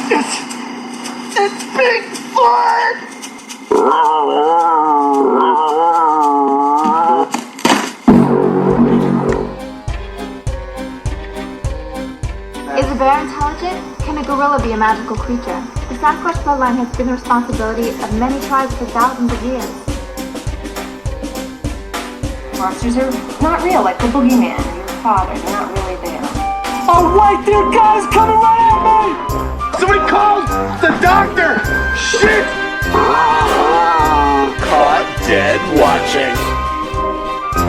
It's Bigfoot! Is a bear intelligent? Can a gorilla be a magical creature? The Sasquatch bloodline has been the responsibility of many tribes for thousands of years. Monsters are not real, like the boogeyman and your father. They're not really there. Oh, wait, there, guys, coming right at me! Somebody call the doctor! Shit! Caught dead watching.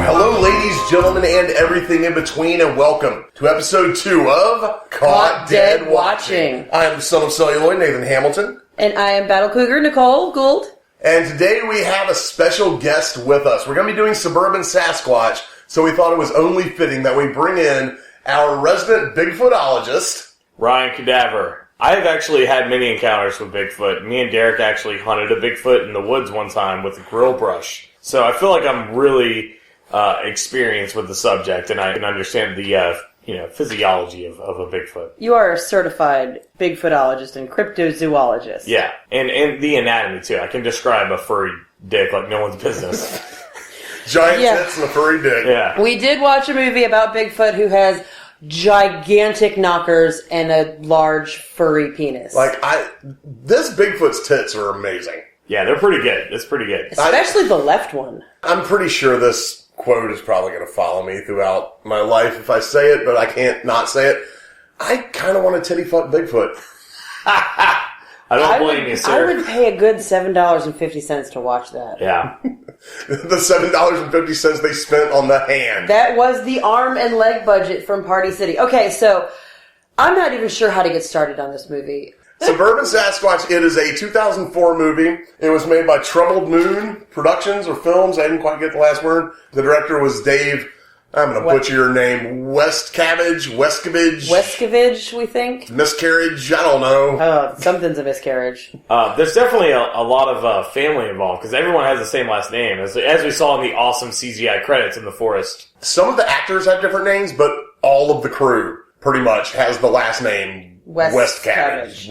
Hello, ladies, gentlemen, and everything in between, and welcome to episode 2 of Caught Dead Watching. I am the son of Celluloid, Nathan Hamilton. And I am BattleCougar, Nicole Gould. And today we have a special guest with us. We're going to be doing Suburban Sasquatch, so we thought it was only fitting that we bring in our resident Bigfootologist, Ryan Cadaver. I've actually had many encounters with Bigfoot. Me and Derek actually hunted a Bigfoot in the woods one time with a grill brush. So I feel like I'm really experienced with the subject, and I can understand the physiology of a Bigfoot. You are a certified Bigfootologist and cryptozoologist. Yeah, and the anatomy too. I can describe a furry dick like no one's business. Giant tits and a furry dick. Yeah. We did watch a movie about Bigfoot who has gigantic knockers and a large furry penis. This Bigfoot's tits are amazing. Yeah, they're pretty good. It's pretty good. Especially the left one. I'm pretty sure this quote is probably going to follow me throughout my life if I say it, but I can't not say it. I kind of want to titty fuck Bigfoot. I don't blame you, sir. I would pay a good $7.50 to watch that. Yeah. The $7.50 they spent on the hand. That was the arm and leg budget from Party City. Okay, so I'm not even sure how to get started on this movie. Suburban Sasquatch, it is a 2004 movie. It was made by Troubled Moon Productions or Films. I didn't quite get the last word. The director was Dave, I'm going to butcher your name, Westcavage, we think? Miscarriage, I don't know. Oh, something's a miscarriage. There's definitely a lot of family involved, because everyone has the same last name, as we saw in the awesome CGI credits in the forest. Some of the actors have different names, but all of the crew pretty much has the last name Westcavage,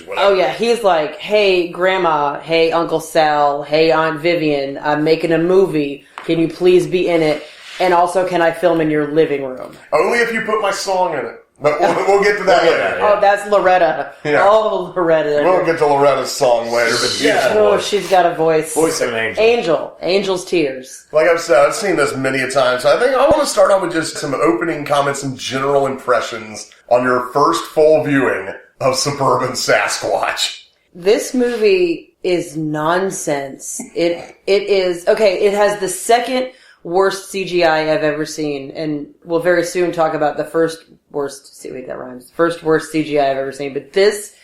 whatever. Oh yeah, he's like, hey Grandma, hey Uncle Sal, hey Aunt Vivian, I'm making a movie. Can you please be in it? And also, can I film in your living room? Only if you put my song in it. But we'll get to that later. Yeah. Oh, that's Loretta. Yeah. Oh, Loretta. We'll get to Loretta's song later. But oh, she's got a voice. Voice of an angel. Angel's tears. Like I've said, I've seen this many a time. So I think I want to start out with just some opening comments and general impressions on your first full viewing of Suburban Sasquatch. This movie is nonsense. It is, okay, it has the second worst CGI I've ever seen, and we'll very soon talk about the first worst CGI I've ever seen, but this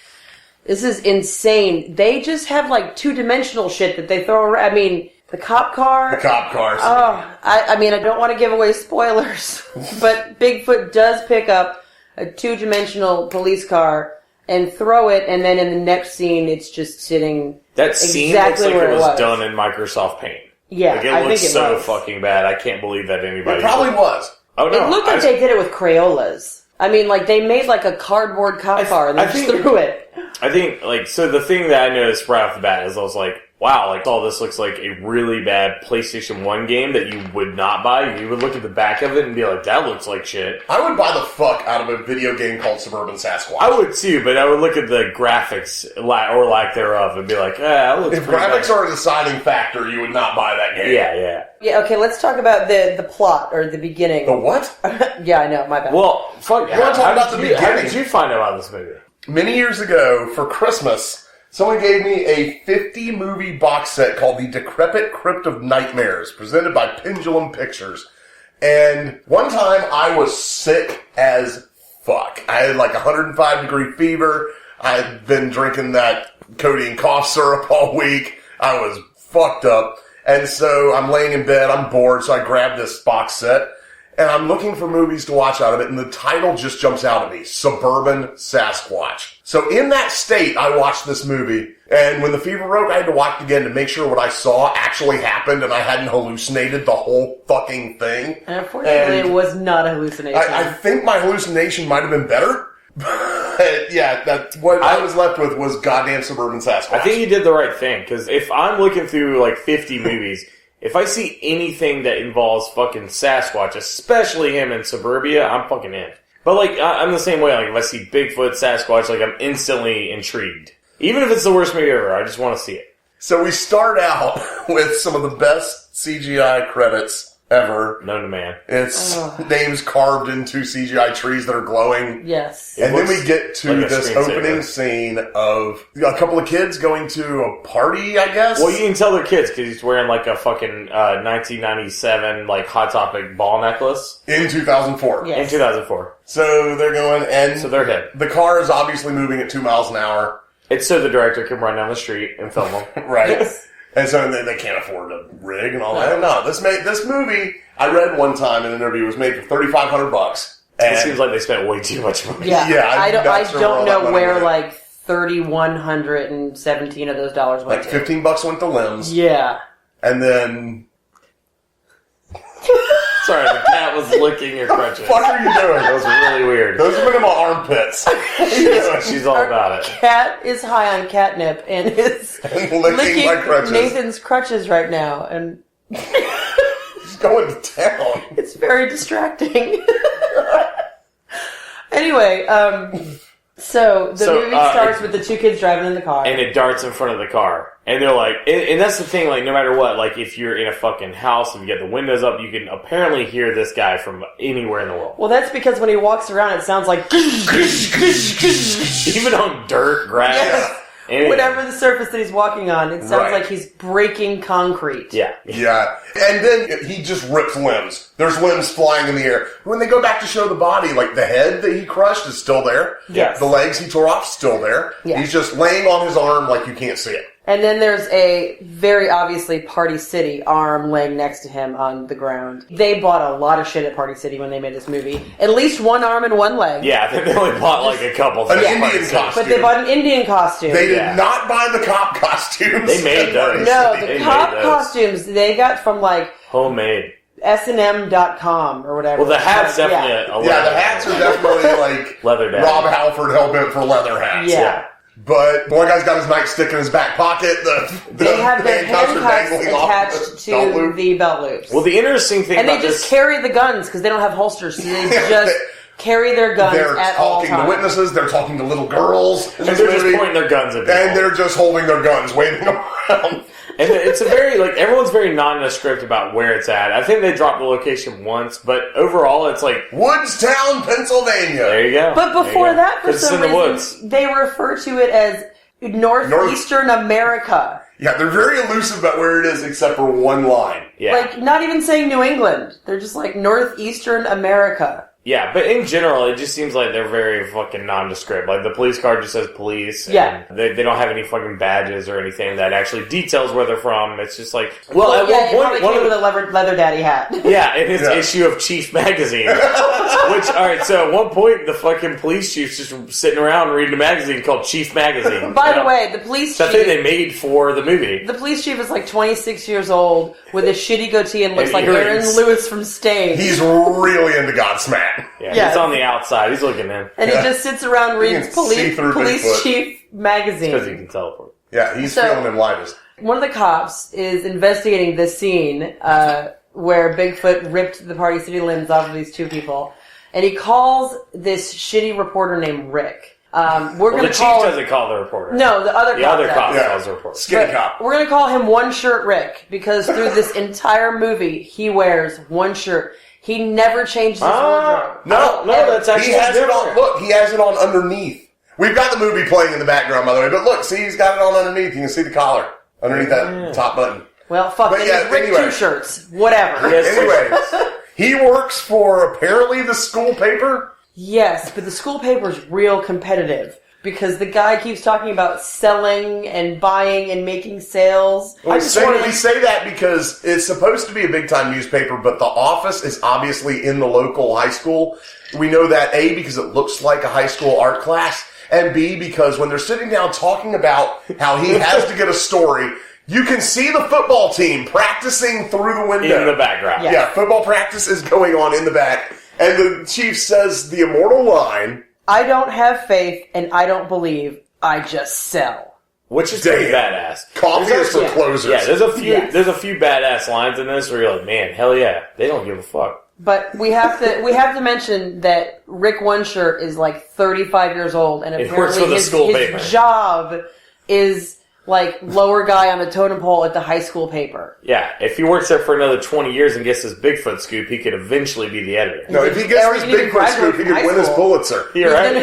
is insane. They just have like two-dimensional shit that they throw around. I mean, the cop car. The cop cars. Oh, I mean, I don't want to give away spoilers, but Bigfoot does pick up a two-dimensional police car and throw it, and then in the next scene, it's just sitting that scene exactly looks like where it was done in Microsoft Paint. Yeah, like it looks so fucking bad. I can't believe that anybody... It probably was. Oh, no. It looked like they did it with Crayolas. I mean, like, they made, like, a cardboard cop car and they just threw it. I think, like, so the thing that I noticed right off the bat is I was like, wow, like, all this looks like a really bad PlayStation 1 game that you would not buy. You would look at the back of it and be like, that looks like shit. I would buy the fuck out of a video game called Suburban Sasquatch. I would too, but I would look at the graphics, or lack thereof, and be like, that looks If pretty graphics bad. are a deciding factor, you would not buy that game. Yeah. Yeah, okay, let's talk about the plot, or the beginning. The what? Yeah, I know, my bad. Well, fuck, You want to talk about the beginning? How did you find out about this movie? Many years ago, for Christmas, someone gave me a 50-movie box set called The Decrepit Crypt of Nightmares, presented by Pendulum Pictures. And one time, I was sick as fuck. I had like 105-degree fever. I had been drinking that codeine cough syrup all week. I was fucked up. And so I'm laying in bed, I'm bored, so I grabbed this box set. And I'm looking for movies to watch out of it, and the title just jumps out at me. Suburban Sasquatch. So in that state, I watched this movie, and when the fever broke, I had to watch it again to make sure what I saw actually happened, and I hadn't hallucinated the whole fucking thing. And unfortunately, it was not a hallucination. I think my hallucination might have been better, but what I was left with was goddamn Suburban Sasquatch. I think you did the right thing, because if I'm looking through like 50 movies, if I see anything that involves fucking Sasquatch, especially him in Suburbia, I'm fucking in. But like, I'm the same way. Like, if I see Bigfoot, Sasquatch, like, I'm instantly intrigued. Even if it's the worst movie ever, I just want to see it. So we start out with some of the best CGI credits ever. Known to man. It's names carved into CGI trees that are glowing. Yes. And then we get to like this opening scene of a couple of kids going to a party, I guess. Well, you can tell they're kids because he's wearing like a fucking 1997 like Hot Topic ball necklace. In 2004. Yes. In 2004. So they're going, and So they're hit. the car is obviously moving at 2 miles an hour. It's so the director can run down the street and film them. Right. And so they can't afford a rig and all that. No, this movie, I read one time in an interview, was made for $3,500. It seems like they spent way too much money. Yeah. Yeah, I I'm don't not sure where all that know money where went. like 3,117 of those dollars went Like to. $15 went to limbs. Yeah. And then... Sorry, the cat was licking your crutches. What are you doing? That was really weird. Those have been in my armpits. She's all about it. Cat is high on catnip and is And licking my crutches. Nathan's crutches right now, and He's going to town. it's very distracting. Anyway, so the movie starts with the two kids driving in the car. And it darts in front of the car. And they're like, and that's the thing, like, no matter what, like, if you're in a fucking house and you get the windows up, you can apparently hear this guy from anywhere in the world. Well, that's because when he walks around, it sounds like Even on dirt, grass, Yes. anything. whatever the surface that he's walking on. It sounds Right. like he's breaking concrete. Yeah. Yeah. And then he just rips limbs. There's limbs flying in the air. When they go back to show the body, like the head that he crushed is still there. Yes. The legs he tore off still there. Yeah. He's just laying on his arm like you can't see it. And then there's a very obviously Party City arm laying next to him on the ground. They bought a lot of shit at Party City when they made this movie. At least one arm and one leg. Yeah, I think they only bought like a couple An things. Indian costume. But they bought an Indian costume. They did Yeah. not buy the cop costumes. They made those. No, They the made cop those. costumes they got from like Homemade. S&M.com or whatever. Well, the hat's Yeah. definitely a Yeah, the hats are definitely like Leather daddy. Rob Halford hellbent for leather hats. Yeah. But the one guy's got his nightstick in his back pocket. They have their handcuffs are handcuffs dangling off attached the belt to loop. the belt loops. Well, the interesting thing and they about just this... carry the guns because they don't have holsters, so they just carry their guns They're at all talking to times. witnesses. They're talking to little girls. In And this they're just movie. pointing their guns at people. And they're just holding their guns, waving them around. And it's a very, like, everyone's very nondescript about where it's at. I think they dropped the location once, but overall it's like, Woodstown, Pennsylvania. there you go. But before that, for it's some in the reason, woods. they refer to it as Northeastern America. Yeah, they're very elusive about where it is except for one line. Yeah. Like, not even saying New England. They're just like Northeastern America. Yeah, but in general, it just seems like they're very fucking nondescript. Like, the police card just says police. And Yeah. They don't have any fucking badges or anything that actually details where they're from. It's just like, well, at yeah, one point, it probably came with a leather daddy hat. yeah, in his Yeah. issue of Chief magazine. Which, alright, so at one point, the fucking police chief's just sitting around reading a magazine called Chief Magazine. By You the know? way, the police It's that thing chief... they made for the movie. The police chief is like 26 years old with a shitty goatee and looks And like Aaron earrings. Lewis from Stain. He's really into Godsmack. Yeah, Yeah. he's on the outside. He's looking in. and Yeah. he just sits around You reads can police see through Bigfoot. chief magazine. Because he can teleport. Yeah, he's So- feeling him lightest. One of the cops is investigating this scene where Bigfoot ripped the Party City limbs off of these two people, and he calls this shitty reporter named Rick. We're Well, going the to chief call doesn't call the reporter. no, the other The cop other does. cop Yeah. calls the reporter. Skinny But cop. we're going to call him One Shirt Rick because through this entire movie he wears one shirt. He never changes his wardrobe. No, that's actually he has it different. on. Look, he has it on underneath. We've got the movie playing in the background, by the way. But look, see, he's got it on underneath. You can see the collar underneath that top button. Well, fuck But it. yeah, It's Rick anyway. two shirts. Whatever. Yes. Anyway, he works for apparently the school paper. Yes, but the school paper's real competitive because the guy keeps talking about selling and buying and making sales. We say that because it's supposed to be a big-time newspaper, but the office is obviously in the local high school. We know that, A, because it looks like a high school art class, and B, because when they're sitting down talking about how he has to get a story, you can see the football team practicing through the window. In the background. Yeah. Yeah, football practice is going on in the back, and the chief says the immortal line, I don't have faith and I don't believe. I just sell. Which is pretty badass. Coffee is for closers. Yeah, there's a few badass lines in this where you're like, man, hell yeah, they don't give a fuck. But we have to mention that Rick One-Shirt is like 35 years old, and apparently his job is like lower guy on the totem pole at the high school paper. Yeah, if he works there for another 20 years and gets his Bigfoot scoop, he could eventually be the editor. No, if he gets his Bigfoot scoop, he could win his Pulitzer. You're right.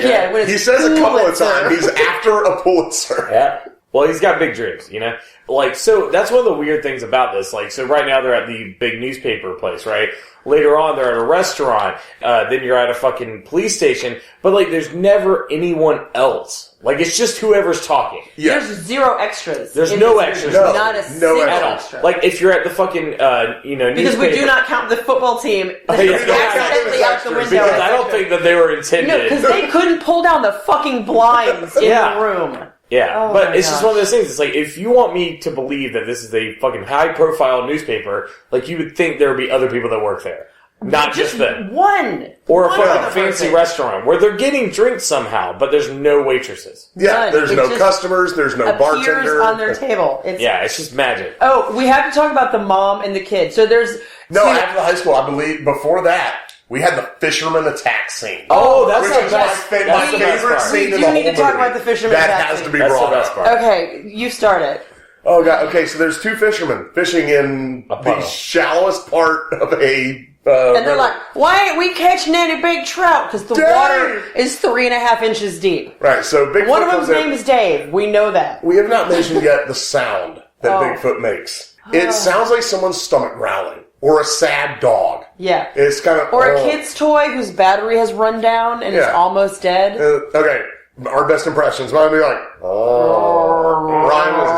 He says a couple of times he's after a Pulitzer. Yeah. Well, he's got big dreams, you know? Like, so that's one of the weird things about this. Like, so right now they're at the big newspaper place, right? Later on, they're at a restaurant. Then you're at a fucking police station. But, like, there's never anyone else. Like, it's just whoever's talking. Yeah. There's zero extras. There's no extras. Not a single extra. Like, if you're at the fucking, because newspaper. we do not count the football team. Accidentally out the window. Because I don't think that they were intended. No, because they couldn't pull down the fucking blinds in the room. Yeah, but it's just one of those things. It's like, if you want me to believe that this is a fucking high-profile newspaper, like, you would think there would be other people that work there. Not just them. One. Or a fucking fancy restaurant where they're getting drinks somehow, but there's no waitresses. Yeah, there's no customers, there's no bartender. On their table. It's just magic. Oh, we have to talk about the mom and the kid. So there's... after the high school, I believe, before that, we had the fisherman attack scene. Oh, that's my favorite scene in the whole movie. We need to talk about the fisherman attack scene. That has to be brought up. Okay, you start it. Oh, God. Okay, so there's two fishermen fishing in the shallowest part of a and they're like, why ain't we catching any big trout? Because the water is 3.5 inches deep. Right, so Bigfoot One of them's name is Dave. We know that. We have not mentioned yet the sound that Bigfoot makes. It sounds like someone's stomach growling. Or a sad dog. Yeah. It's kind of... Or a kid's toy whose battery has run down and is almost dead. Okay, our best impressions might be like... Ryan was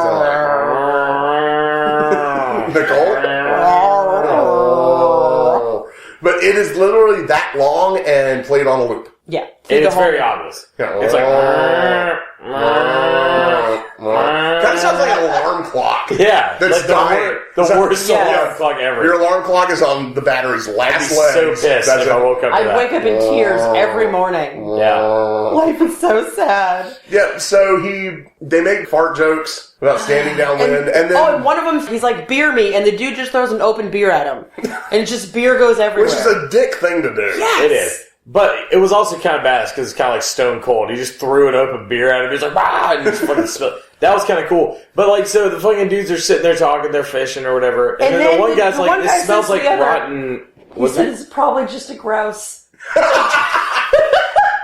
like... Nicole? But it is literally that long and played on a loop. Yeah. It's very obvious. Yeah. It's like... Kind of sounds like an alarm clock. Yeah. That's like dying. The worst alarm clock ever. Your alarm clock is on the battery's last leg. I'd be so pissed if I woke up to that. I'd wake up in tears every morning. Yeah. Life is so sad. Yeah, so they make fart jokes about standing downwind, and then... and one of them, he's like, beer me, and the dude just throws an open beer at him. And just beer goes everywhere. Which is a dick thing to do. Yes. It is. But it was also kind of badass because it's kind of like Stone Cold. He just threw an open beer at him. He's like, "Bah!" and just fucking spilled. That was kind of cool. But like, so the fucking dudes are sitting there talking, they're fishing or whatever, and then the one guy's like, "This smells like rotten." He says it's probably just a grouse.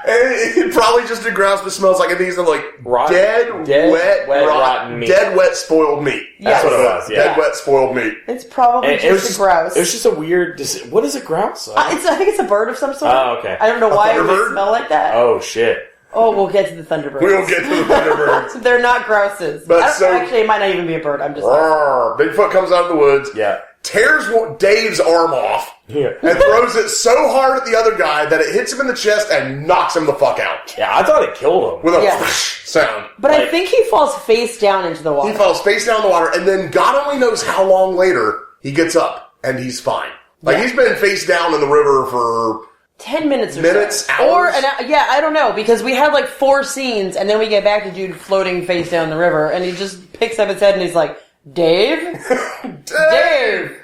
It probably just a grouse that smells like, and these are like dead, wet, rotten meat. Dead, wet, spoiled meat. That's what it was. Yeah. Dead, wet, spoiled meat. It's probably just a grouse. It was just a weird. What is a grouse? I think it's a bird of some sort. Oh, okay. I don't know why it would smell like that. Oh shit. Oh, we'll get to the Thunderbirds. We'll get to the Thunderbirds. They're not grouses. But actually, it might not even be a bird. I'm just. Bigfoot comes out of the woods. Yeah. Tears Dave's arm off. Yeah. And throws it so hard at the other guy that it hits him in the chest and knocks him the fuck out. Yeah, I thought it killed him. With a sound. But I think he falls face down into the water. He falls face down in the water, and then God only knows how long later he gets up, and he's fine. Like, he's been face down in the river for... 10 minutes or minutes, so. hours? I don't know, because we had like 4 scenes, and then we get back to dude floating face down the river, and he just picks up his head and he's like, Dave? Dave!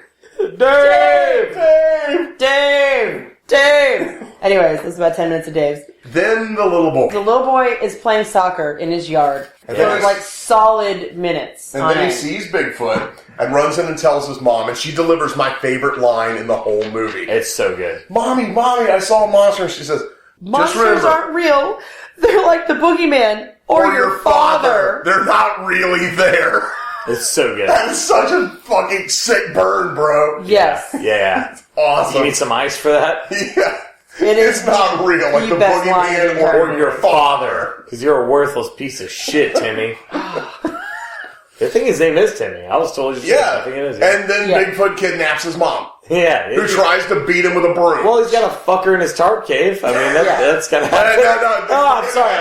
Dave! Dave! Dave! Dave! Anyways, this is about 10 minutes of Dave's. Then the little boy. The little boy is playing soccer in his yard for like solid minutes. And then he sees Bigfoot and runs in and tells his mom, and she delivers my favorite line in the whole movie. It's so good. Mommy, I saw a monster. And she says, monsters aren't real. They're like the boogeyman or your father. They're not really there. It's so good. That is such a fucking sick burn, bro. Yes. Yeah. It's awesome. You need some ice for that? Yeah. It's not real. Like the boogeyman or your father. Because you're a worthless piece of shit, Timmy. The thing his name is Timmy. I was totally just I think it is. And then Bigfoot kidnaps his mom. Yeah. Who tries to beat him with a broom. Well, he's got a fucker in his tarp cave. I mean, that's kind of... No. Oh, I'm sorry.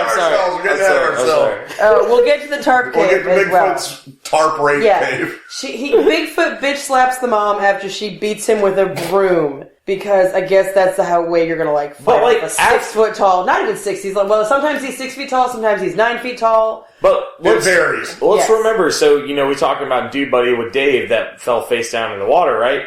We're getting ahead of ourselves. We'll get to the tarp cave. We'll get to Bigfoot's tarp rape cave. Bigfoot bitch slaps the mom after she beats him with a broom. because I guess that's the way you're gonna like fight a 6 foot tall, not even 6. He's like, well, sometimes he's 6 feet tall, sometimes he's 9 feet tall. But it varies. Let's remember. So we talking about Dude Buddy with Dave that fell face down in the water, right?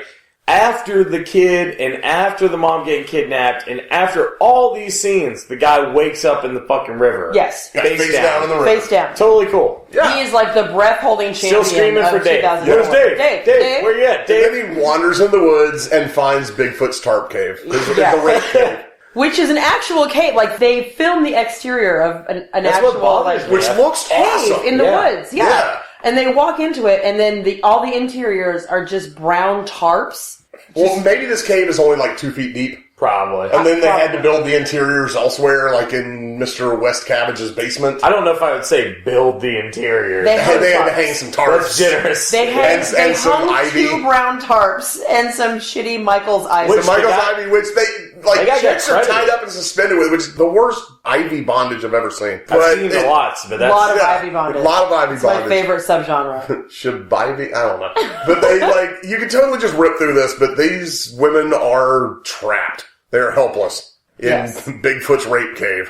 After the kid and after the mom getting kidnapped and after all these scenes, the guy wakes up in the fucking river. Yes. Face down in the river. Face down. Totally cool. Yeah. He is like the breath-holding champion. Still screaming for Dave. Where's Dave? Dave, where you at, Dave? And then he wanders in the woods and finds Bigfoot's tarp cave. Yeah. The rape cave. Which is an actual cave. Like, they filmed the exterior of an That's what actual bothers me. Which looks cave awesome. in the woods. Yeah. Yeah. And they walk into it, and then all the interiors are just brown tarps. Well, maybe this cave is only like 2 feet deep. Probably. And then they had to build the interiors elsewhere, like in Mr. West Cabbage's basement. I don't know if I would say build the interior. They They had to hang some tarps. That's generous. They And some hung ivy. 2 brown tarps and some shitty Michael's ivy. Which Michael's ivy, which They gotta get chicks are credit. tied up and suspended with, which is the worst ivy bondage I've ever seen. I've seen a lot, but A that's... lot of Yeah, ivy bondage. a lot of ivy It's my bondage. favorite subgenre. Shabivy? I don't know. But they, you can totally just rip through this, but these women are trapped. They're helpless in Yes. Bigfoot's rape cave.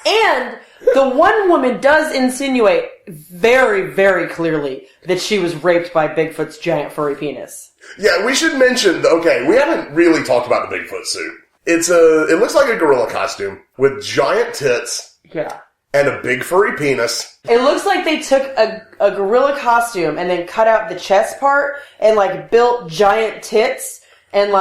And the one woman does insinuate very, very clearly that she was raped by Bigfoot's giant furry penis. Yeah, we should mention, we haven't really talked about the Bigfoot suit. It looks like a gorilla costume with giant tits Yeah. and a big furry penis. It looks like they took a gorilla costume and then cut out the chest part and built giant tits and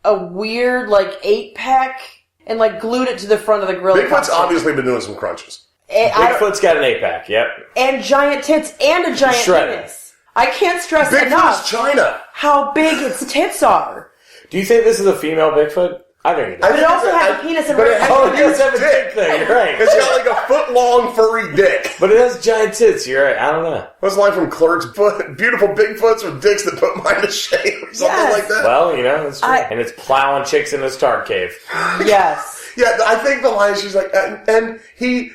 a weird 8-pack and glued it to the front of the gorilla Bigfoot's costume. obviously been doing some crunches. Bigfoot's got an 8-pack, yep. And giant tits and a giant Shredded. penis. I can't stress Bigfoot's enough China. how big its tits are. Do you think this is a female Bigfoot? I think it does. But it also has a penis and but it red has Oh, a it does have a dick. dick thing, you're right. It's got a foot-long furry dick. But it has giant tits, you're right. I don't know. What's the line from Clerks? Beautiful Bigfoots with dicks that put mine to shame or something Yes. like that. Well, it's true. And it's plowing chicks in his tarp cave. Yes. Yeah, I think the line, she's like, and he,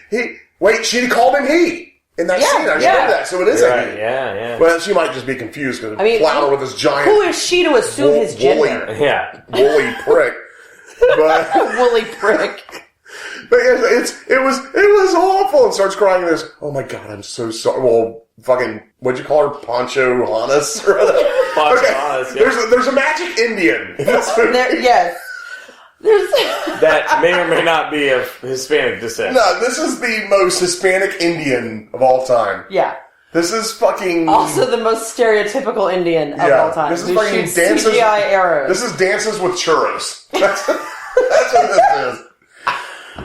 wait, she called him he in that Yeah, scene. I remember yeah. that, so it is You're a right, he. yeah. Well, she might just be confused because I mean, plowing with this giant Who is she to assume his gender? Yeah. woolly prick. But Woolly prick. But yeah, it was awful, and starts crying and goes, oh my god, I'm so sorry. Well, fucking, what'd you call her? Poncho Hannes? Or whatever? Poncho Hannes, yeah. There's a magic Indian in this movie. Yes. There's That may or may not be of Hispanic descent. No, this is the most Hispanic Indian of all time. Yeah. This is fucking... Also the most stereotypical Indian of all time. This is who fucking shoots dances... CGI arrows. This is Dances with Churros. That's what this is.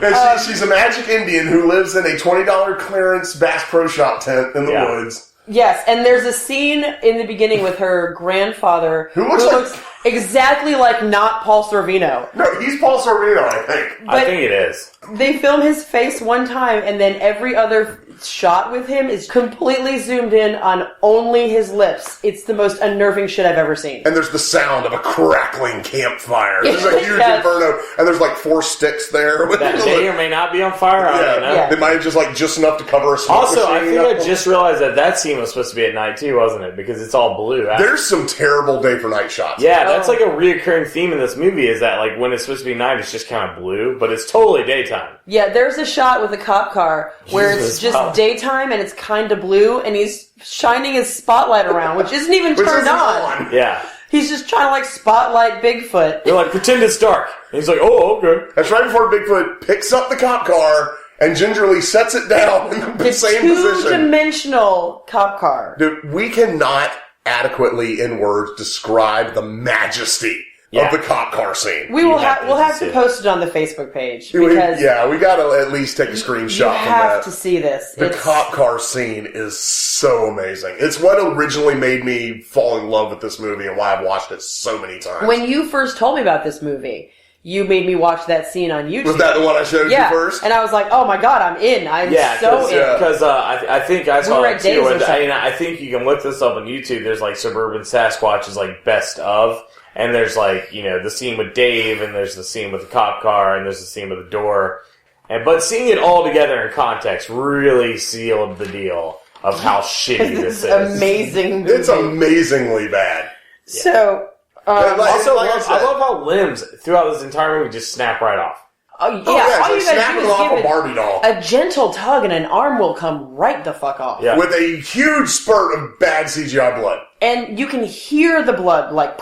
And she's a magic Indian who lives in a $20 clearance Bass Pro Shop tent in the woods. Yes, and there's a scene in the beginning with her grandfather Who looks exactly like not Paul Sorvino. No, he's Paul Sorvino, I think. I think it is. They film his face one time, and then every other shot with him is completely zoomed in on only his lips. It's the most unnerving shit I've ever seen. And there's the sound of a crackling campfire. There's a huge Yes. inferno, and there's 4 sticks there. That may or may not be on fire. I don't know. Yeah. They might have just enough to cover a smoke Also, I machine. think I just realized that scene was supposed to be at night too, wasn't it? Because it's all blue. There's some terrible day for night shots. Yeah, that's a reoccurring theme in this movie is that when it's supposed to be night, it's just kind of blue, but it's totally daytime. Yeah, there's a shot with a cop car where it's Jesus, just wow. daytime and it's kind of blue, and he's shining his spotlight around, which isn't even Which turned isn't on. Yeah. He's just trying to spotlight Bigfoot. They're like, pretend it's dark. And he's like, oh, okay. That's right before Bigfoot picks up the cop car and gingerly sets it down in the same position. Two-dimensional cop car. Dude, we cannot adequately, in words, describe the majesty of the cop car scene. We'll have have to to see post it on the Facebook page because we gotta at least take a screenshot you from have that. to see this. The cop car scene is so amazing. It's what originally made me fall in love with this movie and why I've watched it so many times. When you first told me about this movie, you made me watch that scene on YouTube. Was that the one I showed you first? And I was like, oh my god, I'm in. I'm so in. Because I think I saw We were it at Dave's too. or And something. I think you can look this up on YouTube. There's Suburban Sasquatch is best of. And there's the scene with Dave, and there's the scene with the cop car, and there's the scene with the door. But seeing it all together in context really sealed the deal of how shitty this is. Amazing movie. It's amazingly bad. So, Also, like I love how limbs throughout this entire movie just snap right off. Oh, yeah, Oh, yeah, all it's you like gotta do snapping is off give a it Barbie doll. a gentle tug and an arm will come right the fuck off. Yeah. With a huge spurt of bad CGI blood. And you can hear the blood, like,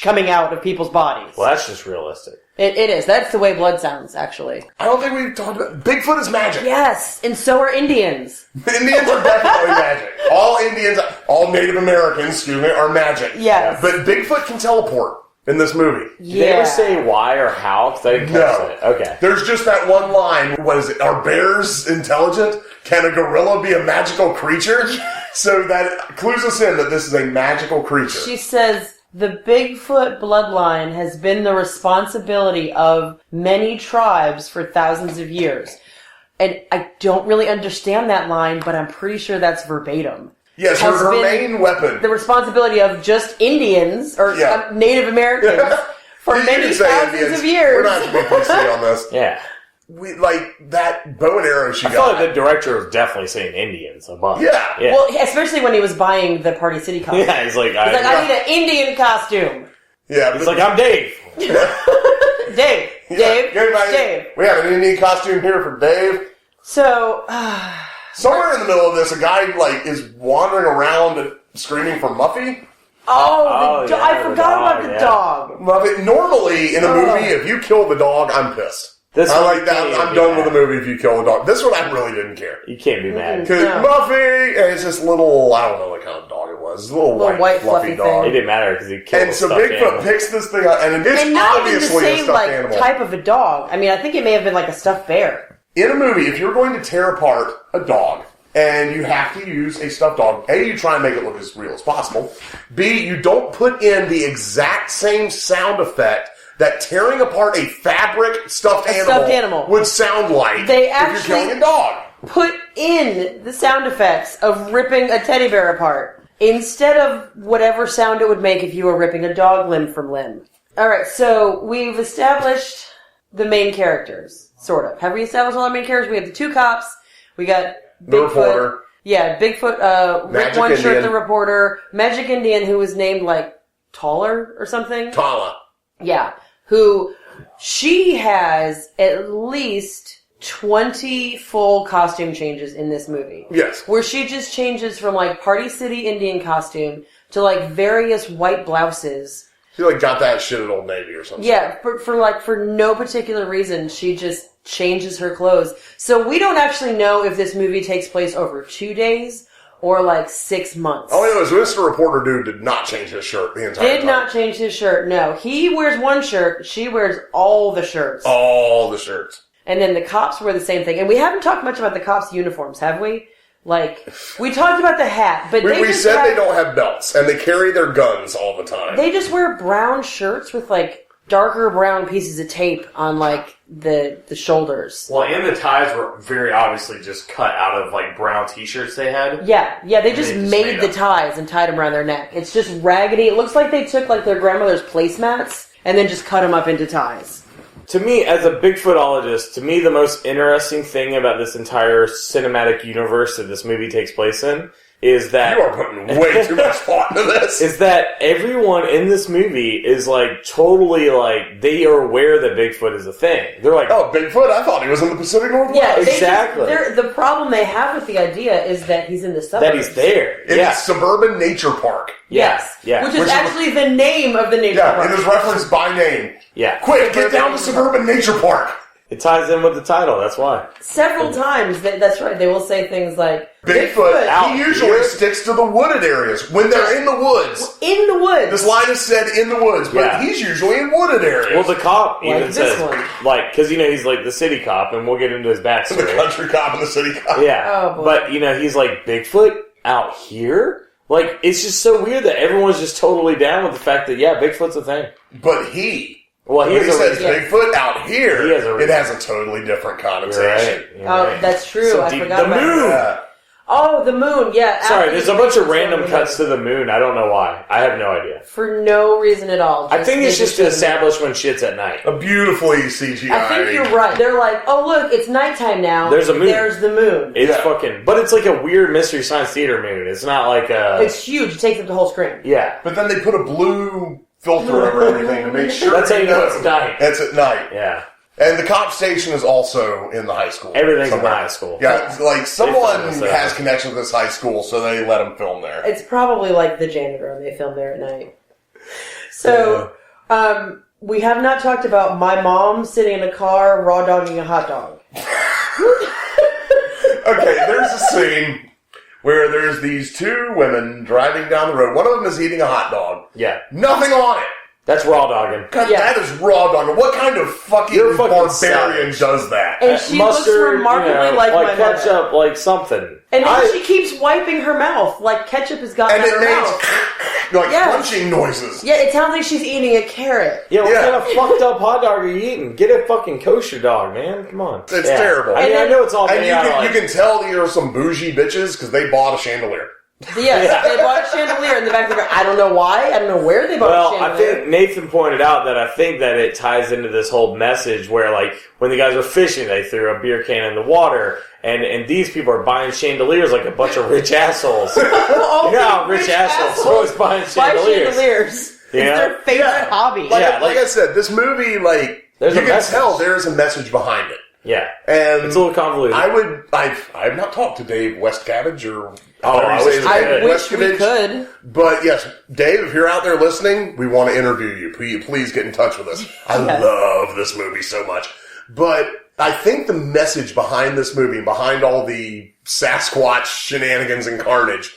coming out of people's bodies. Well, that's just realistic. It is. That's the way blood sounds, actually. I don't think we've talked about... Bigfoot is magic. Yes, and so are Indians. Indians are definitely magic. All Indians, all Native Americans, are magic. Yes. But Bigfoot can teleport in this movie. Did they ever say why or how? Because I didn't catch No. it. Okay. There's just that one line. What is it? Are bears intelligent? Can a gorilla be a magical creature? So that clues us in that this is a magical creature. She says, the Bigfoot bloodline has been the responsibility of many tribes for thousands of years. And I don't really understand that line, but I'm pretty sure that's verbatim. Yes, Has her been main weapon. The responsibility of just Indians, or Yeah. Native Americans, for You many can say thousands Indians. of years. We're not going to be PC on this. Yeah. We, like, that bow and arrow she I feel got. like the director was definitely saying Indians a bunch. Yeah. Yeah. Well, especially when he was buying the Party City costume. Yeah, he's like, He's like, I need an Indian costume. Yeah, He's like, I'm Dave. Dave. Dave. We have an Indian costume here for Dave. So, Somewhere in the middle of this, a guy, like, is wandering around screaming for Muffy. I yeah, forgot the about dog, the yeah. dog. Muffy. Normally, in a movie, if you kill the dog, I'm pissed. This I one like you that. can't even I'm be done mad. with the movie if you kill the dog. This one, I really didn't care. You can't be mad. Because No. Muffy, and it's this little, I don't know what kind of dog it was. It's a little white fluffy fluffy dog. It didn't matter because he killed And a so stuffed Bigfoot animal. picks this thing up, and it's And not even the obviously a same, stuffed like, animal. type of a dog. I mean, I think it may have been like a stuffed bear. In a movie, if you're going to tear apart a dog, and you have to use a stuffed dog, A, you try and make it look as real as possible. B, you don't put in the exact same sound effect that tearing apart a fabric stuffed animal would sound like They if actually- you're killing a dog. Put in the sound effects of ripping a teddy bear apart instead of whatever sound it would make if you were ripping a dog limb from limb. Alright, so we've established the main characters, sort of. Have we established all our main characters? We have the two cops, we got The Bigfoot. reporter. Yeah, Bigfoot, Rick Magic One Shirt, Indian. the reporter, Magic Indian, who was named, like, Taller or something? Tala. Yeah, who she has at least 20 full costume changes in this movie. Yes. Where she just changes from like Party City Indian costume to like various white blouses. She like got that shit at Old Navy or something. Yeah, for no particular reason, she just changes her clothes. So we don't actually know if this movie takes place over 2 days or like 6 months. All I know is Mr. Reporter dude did not change his shirt the entire time. Did not change his shirt, no. He wears one shirt, she wears all the shirts. All the shirts. And then the cops wear the same thing. And we haven't talked much about the cops' uniforms, have we? Like, we talked about the hat, but We said they don't have belts, and they carry their guns all the time. They just wear brown shirts with, like, darker brown pieces of tape on, like, the shoulders. Well, and the ties were very obviously just cut out of, like, brown t-shirts they had. Yeah, they just made the ties and tied them around their neck. It's just raggedy. It looks like they took, like, their grandmother's placemats and then just cut them up into ties. To me, as a Bigfootologist, to me the most interesting thing about this entire cinematic universe that this movie takes place in is that... You are putting way too much thought into this. Is that everyone in this movie is, like, totally, like, they are aware that Bigfoot is a thing. They're like... Oh, Bigfoot? I thought he was in the Pacific Northwest. Yeah, exactly. The problem they have with the idea is that he's in the suburbs. That he's there. In Yeah. the Suburban Nature Park. Yes. Yeah. Which is actually the name of the nature park. Yeah, it is referenced by name. Yeah. Quick, get down to Suburban Nature Park. It ties in with the title, that's why. Several times, that's right, they will say things like, Bigfoot, out he usually here. sticks to the wooded areas when they're in the woods. in the woods. This line is said in the woods, but Yeah. he's usually in wooded areas. Well, the cop Like even this says, one. like, because, you know, he's like the city cop, and we'll get into his the backstory. country cop and the city cop. Yeah. Oh, boy. But, you know, he's like, Bigfoot out here? Like, it's just so weird that everyone's just totally down with the fact that, yeah, Bigfoot's a thing. But he... Well, When he has a says reason. Bigfoot out here, He has a it reason. has a totally different You're connotation. right. You're Oh, right. that's true. So I deep- forgot the about moon. that. Oh, the moon, yeah. Sorry, after there's the a bunch of creatures random go to cuts to the moon. I don't know why. I have no idea. For no reason at all. I think it's just to to establish when shit's at night. A beautifully CGI. I think you're right. They're like, oh look, it's nighttime now. There's a moon. There's the moon. It's fucking... But it's like a weird Mystery Science Theater moon. It's not like a... It's huge. It takes up the whole screen. Yeah. But then they put a blue filter over everything to make sure That's how you know it's night. It's at night. Yeah. And the cop station is also in the high school. Everything's somewhere. in the high school. Yeah, it's like someone They film has connection with this high school, so they let him film there. It's probably like the janitor and they film there at night. So, we have not talked about my mom sitting in a car raw dogging a hot dog. Okay, there's a scene where there's these two women driving down the road. One of them is eating a hot dog. Yeah. Nothing on it. That's raw dogging. God, Yeah. that is raw dogging. What kind of fucking You're fucking barbarian savage. does that? And she looks remarkably like my mother. ketchup, like something. And then she keeps wiping her mouth like ketchup has gotten And in it her makes mouth. like Yes. crunching noises. Yeah, it sounds like she's eating a carrot. Yeah, what Yeah. kind of fucked up hot dog are you eating? Get a fucking kosher dog, man. Come on. It's terrible. I mean, I know it's all And made you out of, can, like, you can tell that you're some bougie bitches because they bought a chandelier. Yes, they bought a chandelier in the back of the car. I don't know why. I don't know where they bought a Well, I chandelier. think Nathan pointed out that I think that it ties into this whole message where, like, when the guys were fishing, they threw a beer can in the water, and these people are buying chandeliers like a bunch of rich assholes. You know how rich assholes are always buying chandeliers. It's their favorite hobby. Like I said, this movie, like, There's you a can message. tell there's a message behind it. Yeah. And It's a little convoluted. I've not talked to Dave Westcabbage or I wish I wish we Westcavage. could. But yes, Dave, if you're out there listening, we want to interview you. Please get in touch with us. I love this movie so much. But I think the message behind this movie, behind all the Sasquatch shenanigans and carnage,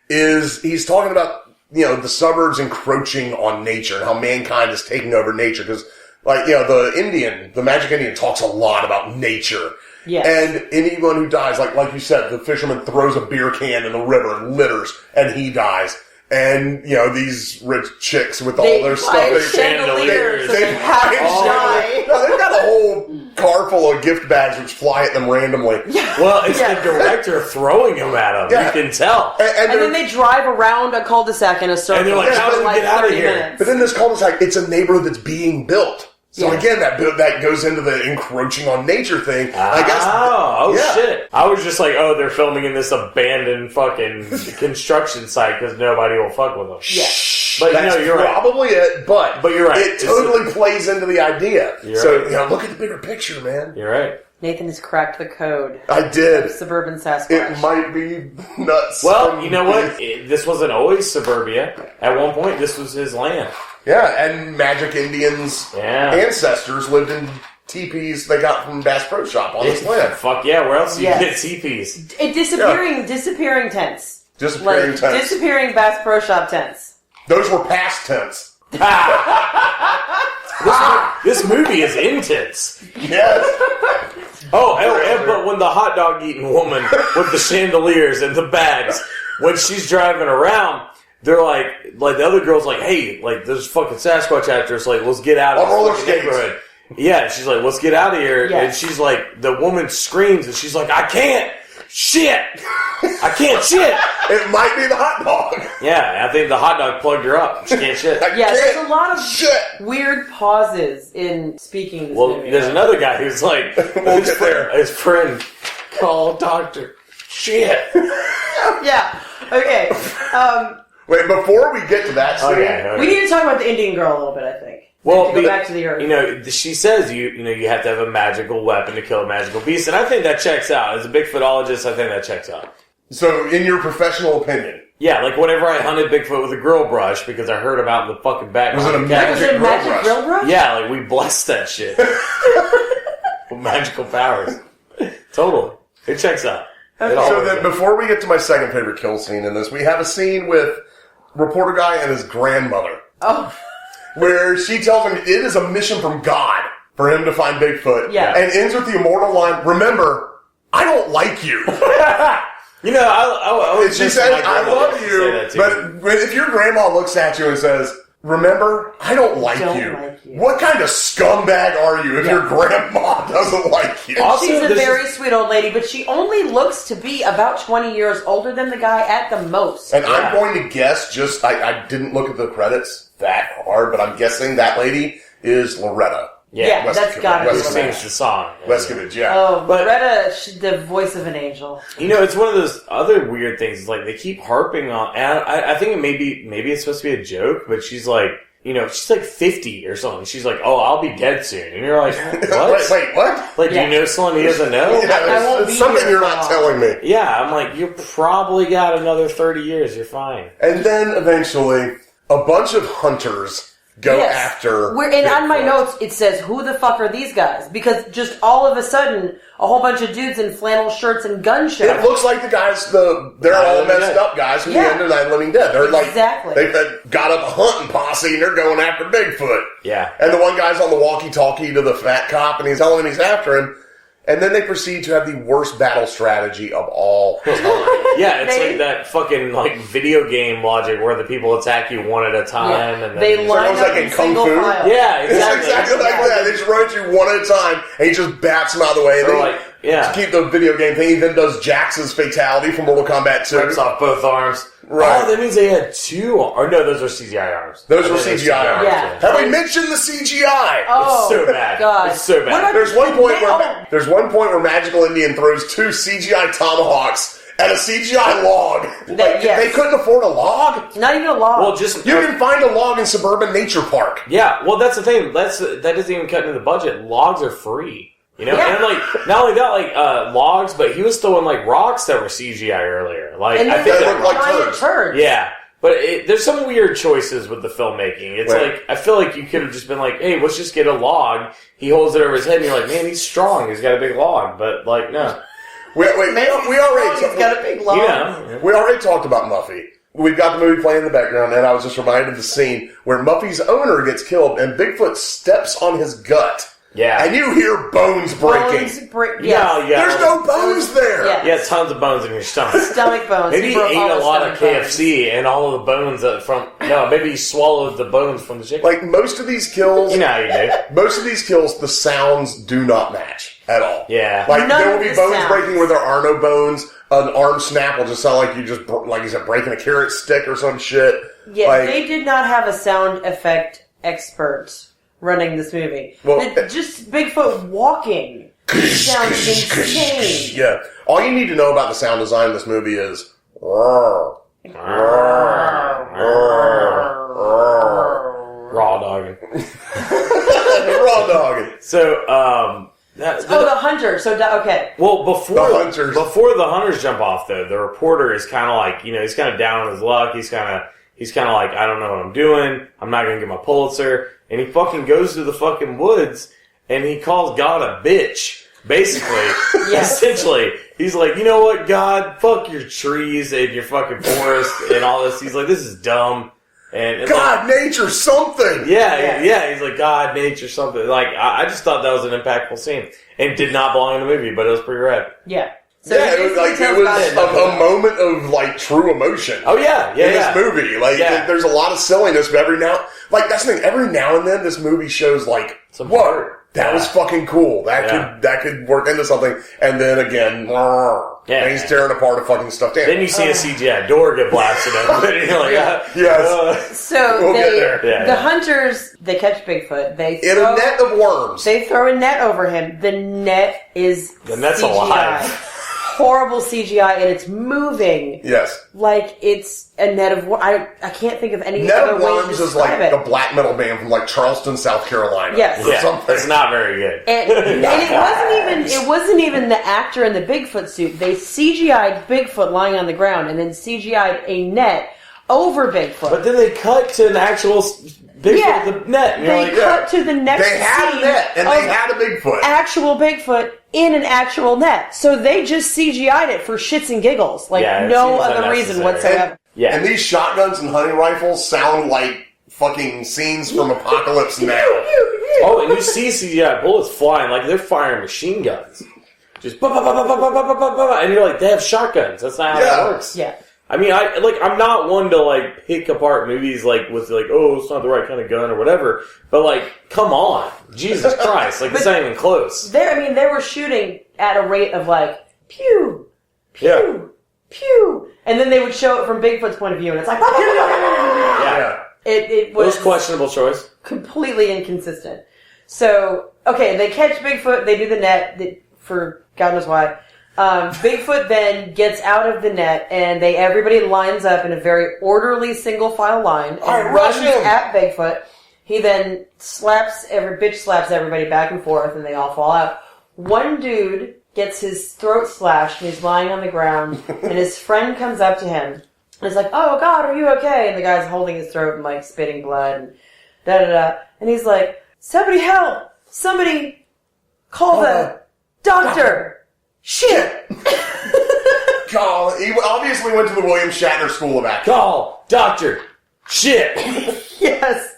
is he's talking about, you know, the suburbs encroaching on nature and how mankind is taking over nature. Because, like, you know, the Magic Indian talks a lot about nature. Yes. And anyone who dies, like you said, the fisherman throws a beer can in the river and litters, and he dies. And, you know, these rich chicks with all their stuff. Chandeliers. They have to die. No, they've got a whole car full of gift bags which fly at them randomly. Well, it's the director throwing them at them. Yeah. You can tell. And then they drive around a cul-de-sac in a circle. And they're like, how do we get out of here? Minutes. But in this cul-de-sac, it's a neighborhood that's being built. So Yeah. again, that goes into the encroaching on nature thing. I guess. Yeah. Shit. I was just like, oh, they're filming in this abandoned fucking construction site because nobody will fuck with them. Yeah. But That's you're right. probably it, but you're right. It totally plays into the idea. You're So, right. you know, look at the bigger picture, man. You're right. Nathan has cracked the code. I did. Suburban Sasquatch. It might be nuts. Well, you know what? This wasn't always suburbia. At one point, this was his land. Yeah, and Magic Indians' ancestors lived in teepees they got from Bass Pro Shop on this land. Fuck yeah, where else do you Yes. get teepees? Disappearing tents. Disappearing Like, tents. disappearing Bass Pro Shop tents. Those were past tense. This movie is intense. Yes. But when the hot dog eating woman with the chandeliers and the bags, when she's driving around, they're like the other girl's like, hey, like there's fucking Sasquatch actors, like let's get out of On roller this fucking skates. neighborhood. Yeah, she's like, let's get out of here. Yeah. And she's like, the woman screams and she's like, I can't. Shit. I can't shit. It might be the hot dog. Yeah, I think the hot dog plugged her up. She can't shit. Yeah, there's a lot of shit. weird pauses in speaking this Well, movie. there's another guy who's like, We'll get there. his friend, call doctor. Shit. Yeah. Okay. Wait, before we get to that scene, Okay. We need to talk about the Indian girl a little bit, I think. Well, to go back to the earth. You know, she says you have to have a magical weapon to kill a magical beast, and I think that checks out. As a Bigfootologist, I think that checks out. so in your professional opinion, Yeah, like whenever I hunted Bigfoot with a grill brush because I heard about the fucking back. Was it a Was magic it a grill magic brush? grill brush? Yeah, like we blessed that shit with magical powers. Totally, it checks out. It So always then, does. before we get to my second favorite kill scene in this, we have a scene with reporter guy and his grandmother, Oh. where she tells him it is a mission from God for him to find Bigfoot, Yeah. and ends with the immortal line, "Remember, I don't like you." You know, I She says, "I love you," but but if your grandma looks at you and says, remember, I don't like Don't you. like you. What kind of scumbag are you if Yeah. your grandma doesn't like you? Also, She's a this very sweet old lady, but she only looks to be about 20 years older than the guy at the most. And I'm going to guess, I didn't look at the credits that hard, but I'm guessing that lady is Loretta. Yeah, that's gotta be Who West sings the song. Westcovich, yeah. Oh, But- Loretta, she's the voice of an angel. You know, it's one of those other weird things. It's like they keep harping on, and I think maybe it's supposed to be a joke, but she's like, you know, she's like 50 or something. She's like, oh, I'll be dead soon. And you're like, what? Wait, what? Like, do you know someone he doesn't know? Yeah, I won't it's be something here you're for not long. telling me. Yeah, I'm like, you probably got another 30 years. You're fine. And then eventually, a bunch of hunters go after. And on my Bigfoot. notes, it says, who the fuck are these guys? Because just all of a sudden, a whole bunch of dudes in flannel shirts and gun It shows. looks like the guys, they're Night all of the Living messed Dead. up guys from Yeah. the end of Night of the Living Dead. They're like, Exactly. they've got up a hunting posse and they're going after Bigfoot. Yeah. And the one guy's on the walkie-talkie to the fat cop and he's telling him he's after him. And then they proceed to have the worst battle strategy of all time. Yeah, it's They- like that fucking like video game logic where the people attack you one at a time, Yeah. and then They you- line almost up like in in Kung single Fu. file. Yeah, It's exactly. exactly like that. They just run at you one at a time and he just bats them out of the way. And Or then like, yeah. to keep the video game thing, he then does Jax's fatality from Mortal Kombat 2. rips off both arms. Right. Oh, that means they had two. Or no, those are CGI arms. Those I were think CGI they're arms. Yeah. Have we mentioned the CGI? Oh, It's so bad. God. It's so bad. What about There's one point where Oh. Magical Indian throws two CGI tomahawks at a CGI log. Like, yes. they couldn't afford a log. Not even a law. Well, just You can find a log in Suburban Nature Park. yeah. Well, that's the thing. That doesn't even cut into the budget. Logs are free. You know, Yeah. and like not only that, like logs, but he was throwing like rocks that were CGI earlier. Like and I then think they they're look like giant turds. turds. yeah. But there's some weird choices with the filmmaking. It's Right. like, I feel like you could have just been like, hey, let's just get a log. He holds it over his head and you're like, man, he's strong. He's got a big log. But like, no. We already He's got a big log. You know. We already talked about Muffy. We've got the movie playing in the background, and I was just reminded of the scene where Muffy's owner gets killed, and Bigfoot steps on his gut. Yeah. And you hear bones breaking. Yeah, yeah. There's no bones there. Yeah. Yeah, tons of bones in your stomach. Stomach bones. Maybe he broke ate all a his lot of stomach KFC and all of the bones maybe he swallowed the bones from the chicken. Like, most of these kills, You know how you do. most of these kills, the sounds do not match at all. Yeah. Like, None there will of be the bones sounds. breaking where there are no bones. An arm snap will just sound like you just, like you said, breaking a carrot stick or some shit. Yeah, Like, they did not have a sound effect expert running this movie. Well, Just Bigfoot walking sounds insane. Yeah. All you need to know about the sound design of this movie is roar, roar, roar, Raw dogging. raw dogging. So, The hunter. So, okay. well, before The hunters. before the hunters jump off, though, the reporter is kind of like, he's kind of down on his luck. He's kind of like, I don't know what I'm doing. I'm not gonna get my Pulitzer. And he fucking goes to the fucking woods and he calls God a bitch. Basically, Yes. essentially, he's like, you know what, God, fuck your trees and your fucking forest and all this. He's like, this is dumb. And God, nature, something. yeah. He's like, God, nature, something. Like, I just thought that was an impactful scene. And did not belong in the movie, but it was pretty rad. Yeah. So Yeah, he it was basically like tells God a moment of like true emotion. Oh, yeah. in this movie, like there's a lot of silliness, but every now, like that's the thing. Every now and then, this movie shows like, Some whoa, heart. that was fucking cool. That could work into something. And then again, and he's tearing apart a fucking stuffed animal. Then you see a CGI door get blasted open, and you're like, Yes. So We'll get there. the hunters, they catch Bigfoot. They In throw, a net of worms. They throw a net over him. The net is The net's CGI. alive. Horrible CGI, and it's moving Yes. like it's a net of worms. I can't think of any Net other of way to Worms is describe like it. a black metal band from like Charleston, South Carolina. Yes. Or yeah, something. it's not very good. And it wasn't even the actor in the Bigfoot suit. They CGI'd Bigfoot lying on the ground and then CGI'd a net over Bigfoot. But then they cut to an actual Bigfoot with the net, and you're They like, cut to the next They had a scene net, and of they had a Bigfoot. actual Bigfoot in an actual net. So they just CGI'd it for shits and giggles. Like, Yeah, it no seems other reason unnecessary. whatsoever. yeah. And these shotguns and hunting rifles sound like fucking scenes from Apocalypse Now. Oh, and you see CGI bullets flying like they're firing machine guns. Just and you're like, they have shotguns. That's not how that works. Yeah. I mean, I'm not one to, like, pick apart movies, like, with, like, oh, it's not the right kind of gun or whatever. But, like, come on. Jesus Christ. Like, it's not even close. They were shooting at a rate of, like, pew, pew, Yeah. pew. And then they would show it from Bigfoot's point of view, and it's like, Yeah. It It was was questionable choice. completely inconsistent. So, okay, they catch Bigfoot, they do the net, for God knows why. Bigfoot then gets out of the net, and everybody lines up in a very orderly single file line and runs at Bigfoot. He then slaps everybody back and forth, and they all fall out. One dude gets his throat slashed, and he's lying on the ground, and his friend comes up to him, and is like, "Oh God, are you okay?" And the guy's holding his throat and like spitting blood, and da-da-da. And he's like, "Somebody help! Somebody call the doctor! Shit!" Call. He obviously went to the William Shatner School of Acting. Call! Doctor! Shit! Yes.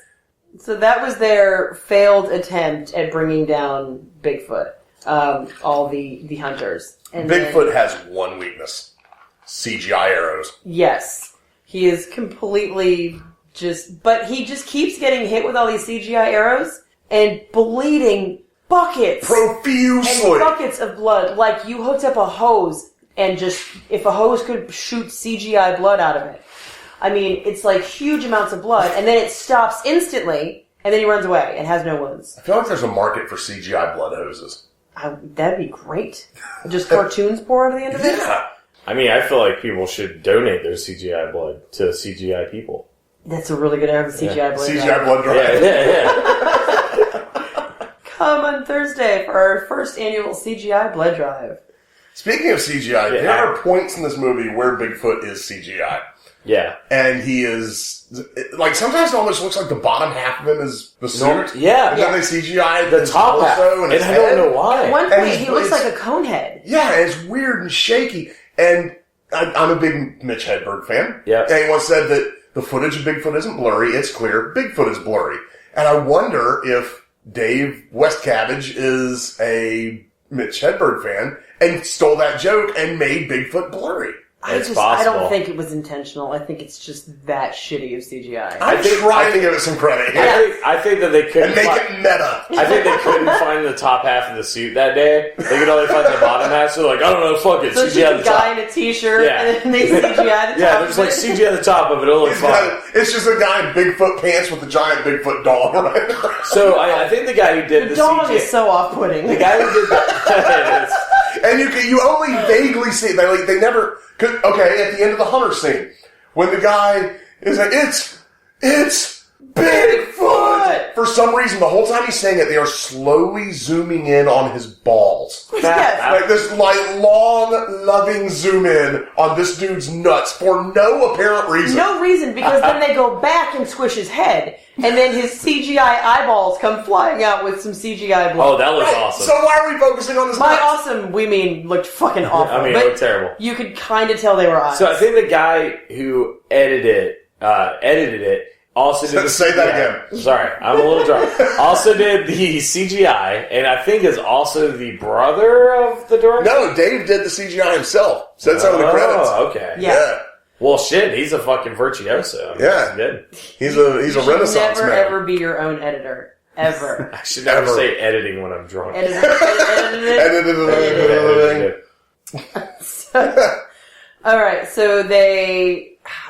So that was their failed attempt at bringing down Bigfoot. All the hunters. And Bigfoot has one weakness. CGI arrows. Yes. He is completely but he just keeps getting hit with all these CGI arrows and bleeding buckets. Profusely. And buckets of blood. Like you hooked up a hose and if a hose could shoot CGI blood out of it. I mean, it's like huge amounts of blood, and then it stops instantly, and then he runs away and has no wounds. I feel like there's a market for CGI blood hoses. That'd be great. Just cartoons pour out of the end of it? Yeah. I mean, I feel like people should donate their CGI blood to CGI people. That's a really good idea. CGI blood CGI drive. blood drive. Yeah. Come on Thursday for our first annual CGI blood drive. Speaking of CGI, Yeah. there are points in this movie where Bigfoot is CGI. Yeah. And he is, like, sometimes it almost looks like the bottom half of him is the suit. Yeah. And then they CGI The top half. torso and his I don't head. know why. At one And point, he's- he looks it's- like a cone head. Yeah, and it's weird and shaky. And I'm a big Mitch Hedberg fan. Yeah. And he once said that the footage of Bigfoot isn't blurry, it's clear. Bigfoot is blurry. And I wonder if Dave Westcabbage is a Mitch Hedberg fan and stole that joke and made Bigfoot blurry. It's I possible. don't think it was intentional. I think it's just that shitty of CGI. I'm trying to give it some credit here. I think that they couldn't And make find, it meta. I think they couldn't find the top half of the suit that day. They could only find the bottom half, so they're like, I don't know, fuck it, So it's CGI just the a guy top. in a t-shirt, Yeah. and then they CGI the top. Yeah, they're just like CGI the top of it, it'll look He's fine. got- It's just a guy in Bigfoot pants with a giant Bigfoot dog right around. So I think the guy who did The the dog CGI, is so off-putting. the guy who did that, And you only vaguely see it. They never. Okay, at the end of the hunter scene, when the guy is like, it's Bigfoot. For some reason, the whole time he's saying it, they are slowly zooming in on his balls. Yes. Like this, long, loving zoom in on this dude's nuts for no apparent reason. No reason, because then they go back and squish his head, and then his CGI eyeballs come flying out with some CGI blood. oh, that was Right, awesome. So why are we focusing on this? By nuts? awesome, we mean looked fucking awful. I mean, it but looked terrible. You could kind of tell they were eyes. So I think the guy who edited it also did the Say that CGI. again. Sorry, I'm a little drunk. Also did the CGI, and I think is also the brother of the director. No, Dave did the CGI himself. Said so in the credits. Oh, okay. Yeah. Well, shit, he's a fucking virtuoso. I mean, Yeah. he's good. He's a You should Renaissance never man. ever be your own editor. Ever. I should never Ever. say editing when I'm drunk. Edited. Alright, so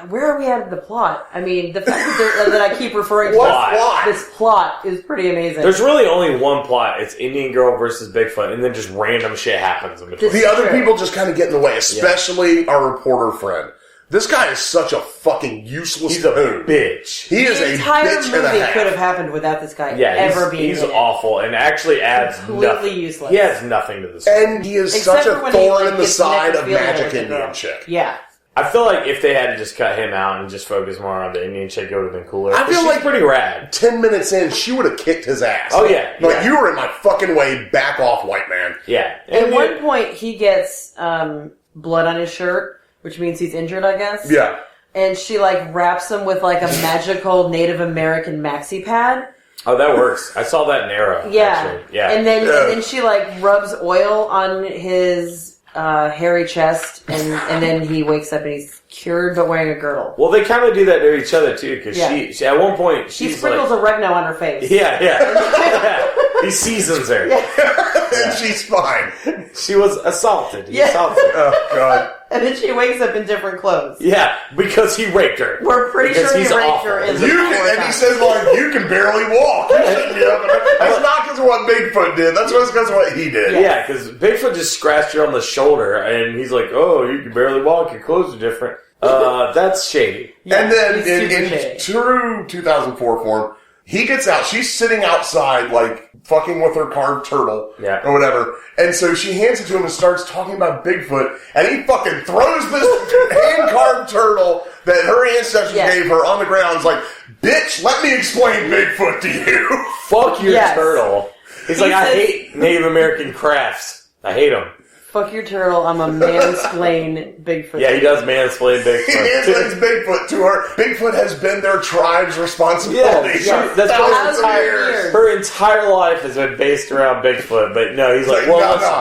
where are we at in the plot? I mean, the fact that I keep referring to What Plot. plot? this plot is pretty amazing. There's really only one plot. It's Indian girl versus Bigfoot, and then just random shit happens in between. The other Sure. people just kind of get in the way, especially our reporter friend. This guy is such a fucking useless He's a coon. bitch. He is the a entire bitch and a movie half. could have happened without this guy Yeah, ever being he's in it. awful, and actually adds Completely nothing. useless. He adds nothing to the story. And he is Except such for a when he, thorn like, in the gets side connected of feeling Magic with the Indian girl. chick. Yeah. I feel like if they had to just cut him out and just focus more on the Indian chick, it would have been cooler. I feel She's like- pretty rad. 10 minutes in, she would have kicked his ass. Oh, yeah. Like, Yeah. you were in my fucking way, back off, white man. Yeah. At And one point, he gets blood on his shirt, which means he's injured, I guess. Yeah. And she, wraps him with, a magical Native American maxi pad. Oh, that works. I saw that in Arrow. Yeah. Actually. Yeah. And then she, rubs oil on his hairy chest, and then he wakes up and he's cured but wearing a girdle. Well, they kind of do that to each other too, because Yeah. she at one point She she's sprinkles like, oregano on her face. yeah. He seasons her. And she's fine. She was assaulted. He Yeah. assaulted her. Oh, God. And then she wakes up in different clothes. Yeah, because he raped her. We're pretty Because sure he he's raped awful. her in the You before can, and he time. says, like, you can barely walk. You shouldn't be up. That's not because of what Bigfoot did. That's because of what he did. Yeah, because Bigfoot just scratched her on the shoulder, and he's like, "Oh, you can barely walk. Your clothes are different." That's shady. Yeah, And then he's super in shady. true 2004 form, he gets out. She's sitting outside, like, fucking with her carved turtle. Yeah. Or whatever. And so she hands it to him and starts talking about Bigfoot. And he fucking throws this hand-carved turtle that her ancestors Yes. gave her on the ground. He's like, bitch, let me explain Bigfoot to you. Fuck your Yes. turtle. He's He like, I says- hate Native American crafts. I hate them. Fuck your turtle, I'm a mansplain Bigfoot. Yeah, he does mansplain He Bigfoot. translates Bigfoot to her. Bigfoot has been their tribe's responsibility Yeah, for that's thousands of what- years. Her entire life has been based around Bigfoot, but no, he's like, Like, well, no, listen,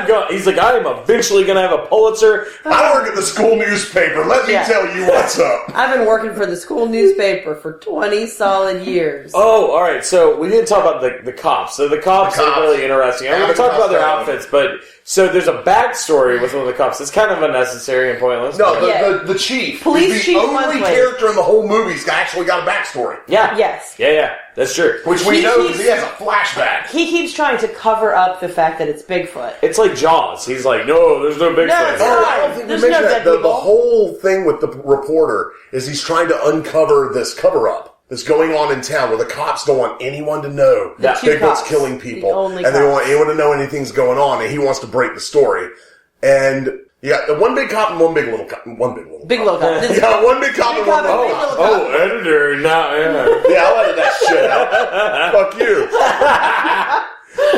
no. he's like, I am eventually going to have a Pulitzer. I work at the school newspaper. Let me Yeah. tell you what's up. I've been working for the school newspaper for 20 solid years. Oh, all right. So we didn't talk about the cops. So the cops The cops. are really interesting. I'm going to talk about their outfits, but so there's a backstory with one of the cops. It's kind of unnecessary and pointless. No, but- Yeah. the chief. Police is the chief only Monthly. character in the whole movie's actually got a backstory. yeah, Yes. yeah, that's true. Which we He know because keeps- he has a flashback. He keeps trying to cover up the fact that it's Bigfoot. It's like Jaws. He's like, no, there's no Bigfoot. No, it's here." not. I don't think we There's mentioned no that. dead The people. whole thing with the reporter is he's trying to uncover this cover-up that's going on in town where the cops don't want anyone to know The that two Bigfoot's cops. killing people. The only And they don't cops. want anyone to know anything's going on, and he wants to break the story. And you got the one big cop and one big little cop. One big little Big cop. little cop. You got one big cop and Big one cop and little big cop. little Oh, editor, now, yeah. Yeah, I'll edit that shit out. Fuck you.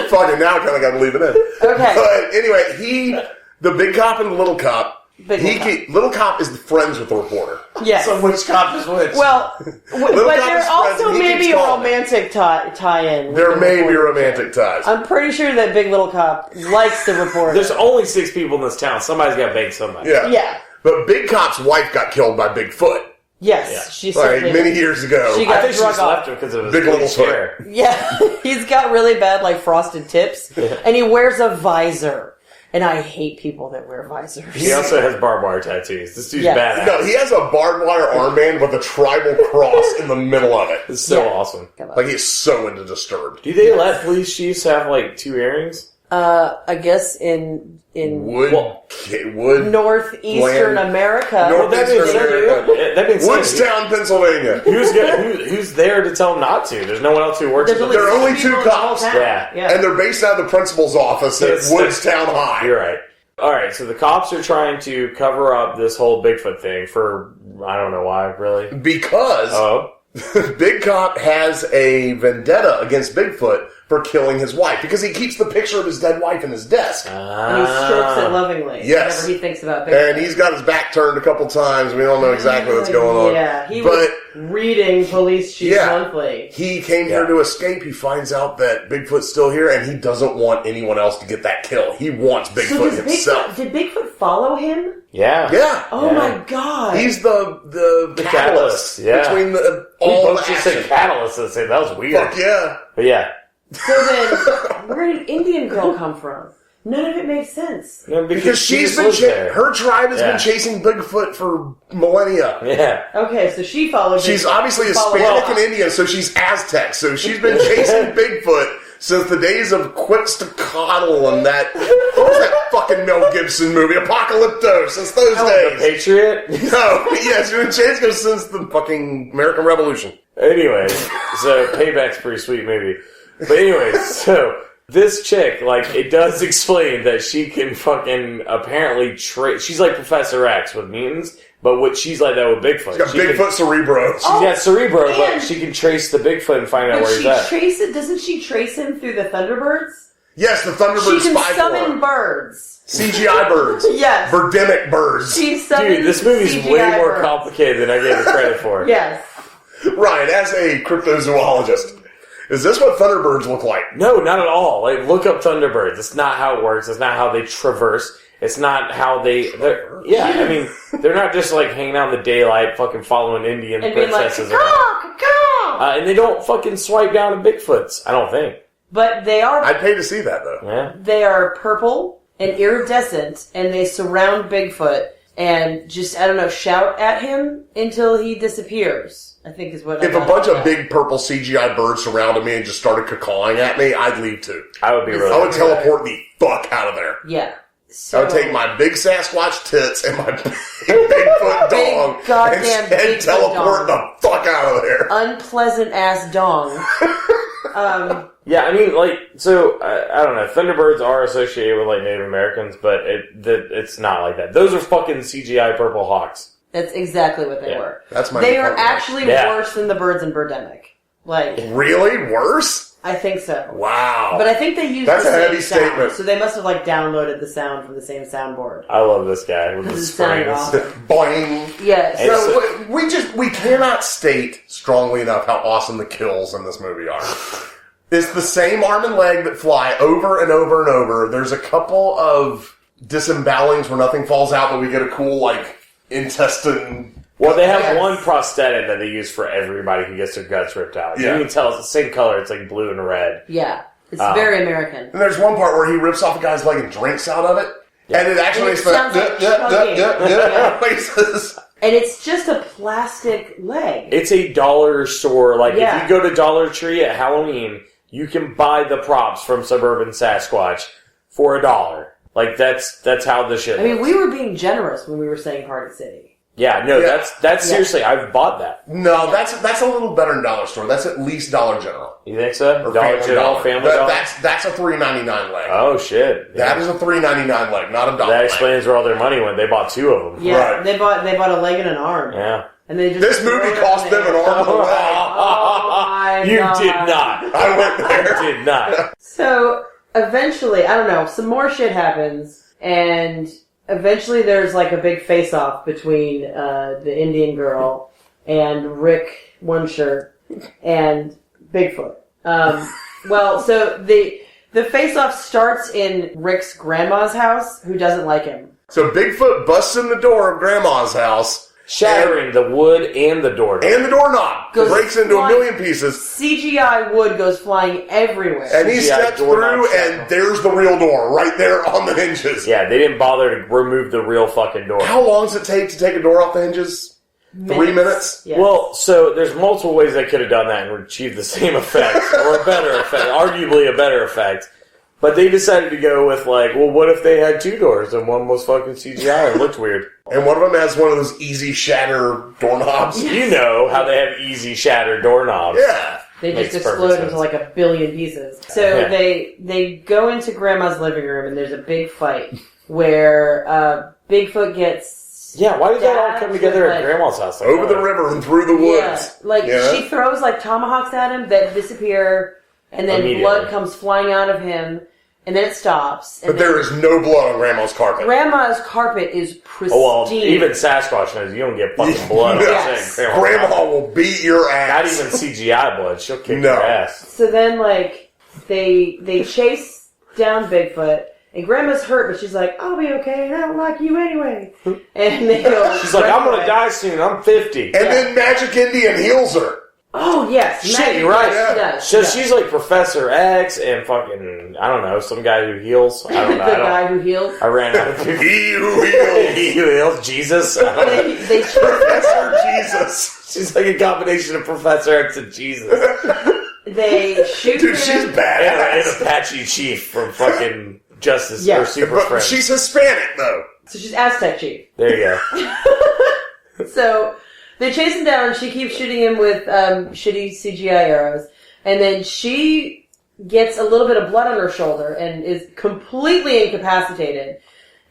Fucking now I kind of got to leave it in. Okay. But anyway, the big cop and the little cop, little cop is friends with the reporter. Yes. So which cop is which? Well, but cop there is also friends, and he may keeps be a calling. romantic tie-in. with There the may be reporter. romantic ties. I'm pretty sure that Big Little Cop likes the reporter. there's only 6 people in this town. Somebody's got to bang somebody. Yeah. Yeah. But Big Cop's wife got killed by Bigfoot. Yes, Yeah. she Like certainly many did. years ago. She I got think she drug just off. left him because of his Big little bleached hair. Yeah, he's got really bad, like, frosted tips, and he wears a visor. And I hate people that wear visors. He also has barbed wire tattoos. This dude's Yes. badass. No, he has a barbed wire armband with a tribal cross in the middle of it. It's so Yeah. awesome. Like he's so into Disturbed. Do they let police chiefs have like 2 earrings? I guess in Wood, Well, Wood, northeastern Land. America. North- that means America. that means Woodstown, Pennsylvania. who's there to tell him not to? There's no one else who works. There's at only the There are only six people two in the whole cops. town. Yeah. And they're based out of the principal's office at Yes. Woodstown High. You're right. All right, so the cops are trying to cover up this whole Bigfoot thing for I don't know why, really. Because Oh, Big Cop has a vendetta against Bigfoot for killing his wife. Because he keeps the picture of his dead wife in his desk. And he strokes it lovingly. Yes. Whenever he thinks about Bigfoot. And he's got his back turned a couple times. We don't know exactly what's going on. Yeah, he But was reading Police Chief Yeah. Monthly. he came here to escape. He finds out that Bigfoot's still here, and he doesn't want anyone else to get that kill. He wants So Bigfoot does himself. did Bigfoot follow him? yeah, Yeah. Oh Yeah. my god. He's the catalyst catalyst, yeah. between the We all both the just said action. catalyst. And said that was weird. Fuck yeah. But yeah, So then, where did Indian Girl come from? None of it makes sense. No, Because she she's just been lives there. her tribe has Yeah. been chasing Bigfoot for millennia. Yeah, Okay, so she followed. She's Bigfoot. obviously She followed Hispanic us. and Indian, so she's Aztec. So she's been chasing Bigfoot since the days of Quetzalcoatl and that. What was that fucking Mel Gibson movie? Apocalypto. Since those the days. Patriot. No, yes, she's been chasing him since the fucking American Revolution. Anyways, so Payback's a pretty sweet movie. But anyways, so this chick, like, it does explain that she can fucking apparently she's like Professor X with mutants, but what she's like that with Bigfoot. She's got She Bigfoot Cerebro. She's got Cerebro, but and- she can trace the Bigfoot and find out But where he's she at. trace it. Doesn't she trace him through the Thunderbirds? Yes, the Thunderbird She can spy summon corps. birds. CGI birds. Yes. Birdemic birds. She summons Dude, this movie's CGI way more birds. complicated than I gave it credit for. Yes. Ryan, as a cryptozoologist, Is this what Thunderbirds look like? No, not at all. Like, look up Thunderbirds. It's not how it works. It's not how they traverse. It's not how I mean, they're not just like hanging out in the daylight, fucking following Indian And being like, princesses caw. and they don't fucking swipe down to Bigfoots. I don't think. But they are. I'd pay to see that though. Yeah. They are purple and iridescent, and they surround Bigfoot and just, I don't know, shout at him until he disappears, I think is what If a bunch of big purple CGI birds surrounded me and just started cawing at me, I'd leave too. I would be really. I would teleport the fuck out of there. Yeah. So, I would take my big Sasquatch tits and my big Bigfoot dong goddamn and Bigfoot teleport dong. the fuck out of there. unpleasant ass dong. Yeah, I mean, like, so, I don't know, Thunderbirds are associated with, like, Native Americans, but it's not like that. Those are fucking CGI purple hawks. That's exactly what they Yeah. were. That's my They are department. actually Yeah. worse than the birds in Birdemic. Like, Really? Worse? I think so. Wow. But I think they used That's the a same heavy sound, statement. so they must have like downloaded the sound from the same soundboard. I love this guy with This his is sounding springs. awesome. Boing. Yes. And So we cannot state strongly enough how awesome the kills in this movie are. It's the same arm and leg that fly over and over and over. There's a couple of disembowelings where nothing falls out, but we get a cool like intestine. Well, they have Yes. one prosthetic that they use for everybody who gets their guts ripped out. Yeah. You can tell it's the same color. It's like blue and red. Yeah. It's very American. And there's one part where he rips off a guy's leg and drinks out of it, and it actually And it sounds like chugging. Yeah. noises. And it's just a plastic leg. It's a dollar store. Like, Yeah. if you go to Dollar Tree at Halloween, you can buy the props from Suburban Sasquatch for $1. Like, that's how the shit I mean, looks. we were being generous when we were saying Party City. Yeah, no, Yeah. that's seriously, I've bought that. No, that's a little better than Dollar Store. That's at least Dollar General. You think so? Or Dollar General, Family Dollar? That's a $3.99 leg. Oh, shit. That is a $3.99 leg, not a dollar. That leg. explains where all their money went. They bought 2 of them. Yeah, Right. they bought a leg and an arm. Yeah. And they just This threw movie it cost in the them an air. arm and a leg. Oh my You God. did not. I went there. You did not. So eventually, I don't know, some more shit happens, and eventually there's like a big face-off between the Indian girl and Rick One Shirt and Bigfoot. Well, so the face-off starts in Rick's grandma's house, who doesn't like him. So Bigfoot busts in the door of Grandma's house, Shattering the wood and the door. and the doorknob Goes breaks into a flying. million pieces. CGI wood goes flying everywhere. And he CGI steps doorknob through, shatter. and there's the real door right there on the hinges. Yeah, they didn't bother to remove the real fucking door. How long does it take to take a door off the hinges? 3 minutes? Yes. Well, so there's multiple ways they could have done that and achieved the same effect, or a better effect, arguably a better effect. But they decided to go with like, well, what if they had 2 doors and one was fucking CGI and looked weird? And one of them has one of those easy shatter doorknobs. You know how they have easy shatter doorknobs. Yeah. They Makes just perfect explode sense. into like a billion pieces. So Yeah. they go into Grandma's living room, and there's a big fight where Bigfoot gets Yeah, why did that all stabbed come together with, at like, Grandma's house? Like, Over the river and through the woods. Yeah, like Yeah. she throws like tomahawks at him that disappear, and then Immediately. blood comes flying out of him, and then it stops. And But there is no blood on Grandma's carpet. Grandma's carpet is pristine. Oh, well, even Sasquatch knows you don't get fucking blood on Yes. saying Grandma will beat your Not ass. even CGI blood. She'll kick No. your ass. So then, like, they chase down Bigfoot, and Grandma's hurt, but she's like, "I'll be okay, and I don't like you anyway." And they go. She's like, I'm gonna die soon. I'm 50. And then Magic Indian heals her. Oh yes, Shit, Maggie, you're right. yes, she does. So she does. she's like Professor X and fucking, I don't know, some guy who heals. I don't know. the guy who heals. I ran out of people. He who heals. He who heals. Jesus. I don't know. They chase Professor Jesus. She's like a combination of Professor X and Jesus. They shoot Dude, him. she's And badass. an Apache chief from fucking Justice Yeah. or Super But Friends. she's Hispanic, though. So she's Aztec chief. There you go. So they chase him down. She keeps shooting him with shitty CGI arrows, and then she gets a little bit of blood on her shoulder and is completely incapacitated.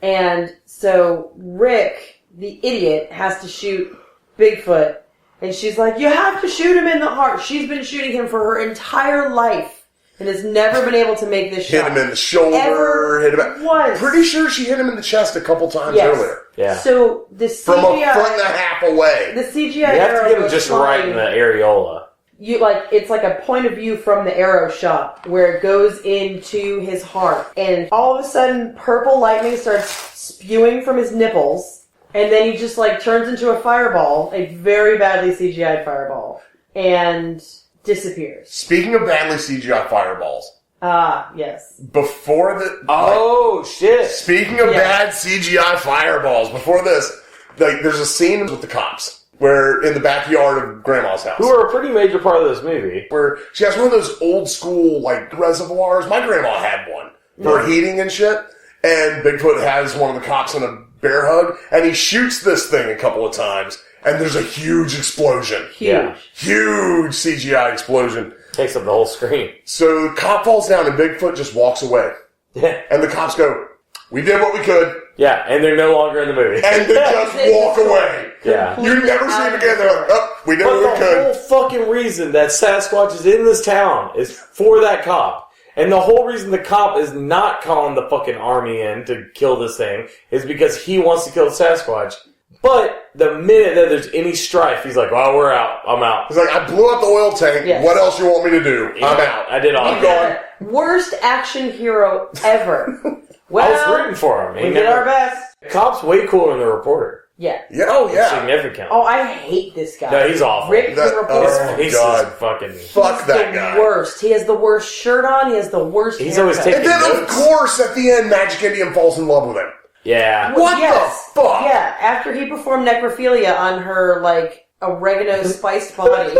And so Rick, the idiot, has to shoot Bigfoot, and she's like, "You have to shoot him in the heart." She's been shooting him for her entire life and has never been able to make this Hit shot. him in the shoulder. Ever Hit him. once. Pretty sure she hit him in the chest a couple times Yes. earlier. Yeah. So the From CGI, a foot and a half away. the CGI You have arrow to get him goes just flying. right in the areola. it's like a point of view from the arrow shot where it goes into his heart, and all of a sudden purple lightning starts spewing from his nipples, and then he just like turns into a fireball, a very badly CGI'd fireball, and disappears. Speaking of badly CGI fireballs. Ah, yes. Before the... Oh, shit. Speaking of bad CGI fireballs, before this, like, there's a scene with the cops. Where in the backyard of Grandma's house. Who are a pretty major part of this movie. Where she has one of those old school, like, reservoirs. My grandma had one for heating and shit. And Bigfoot has one of the cops in a bear hug. And he shoots this thing a couple of times. And there's a huge explosion. Huge. Huge CGI explosion. Takes up the whole screen. So the cop falls down and Bigfoot just walks away. Yeah. And the cops go, we did what we could. Yeah, and they're no longer in the movie. And they just walk away. Yeah. You never see them again. They're like, oh, we did what we But the could. whole fucking reason that Sasquatch is in this town is for that cop. And the whole reason the cop is not calling the fucking army in to kill this thing is because he wants to kill Sasquatch. But the minute that there's any strife, he's like, well, we're out. I'm out. He's like, I blew up the oil tank. Yes. What else you want me to do? I'm out. I did all I'm that. gone. Worst action hero ever. I Well, was rooting for him. we did our best. The cop's way cooler than the reporter. Yeah. Yeah, oh yeah. Significant. Oh, I hate this guy. No, he's awful. Rick That- the reporter. oh, He's God. just fucking... Fuck He's that the guy. worst. He has the worst shirt on. He has the worst He's always haircut. taking- And then, of Notes. course, at the end, Magic Indian falls in love with him. Yeah. What Yes. the fuck? Yeah, after he performed necrophilia on her, like, oregano spiced body.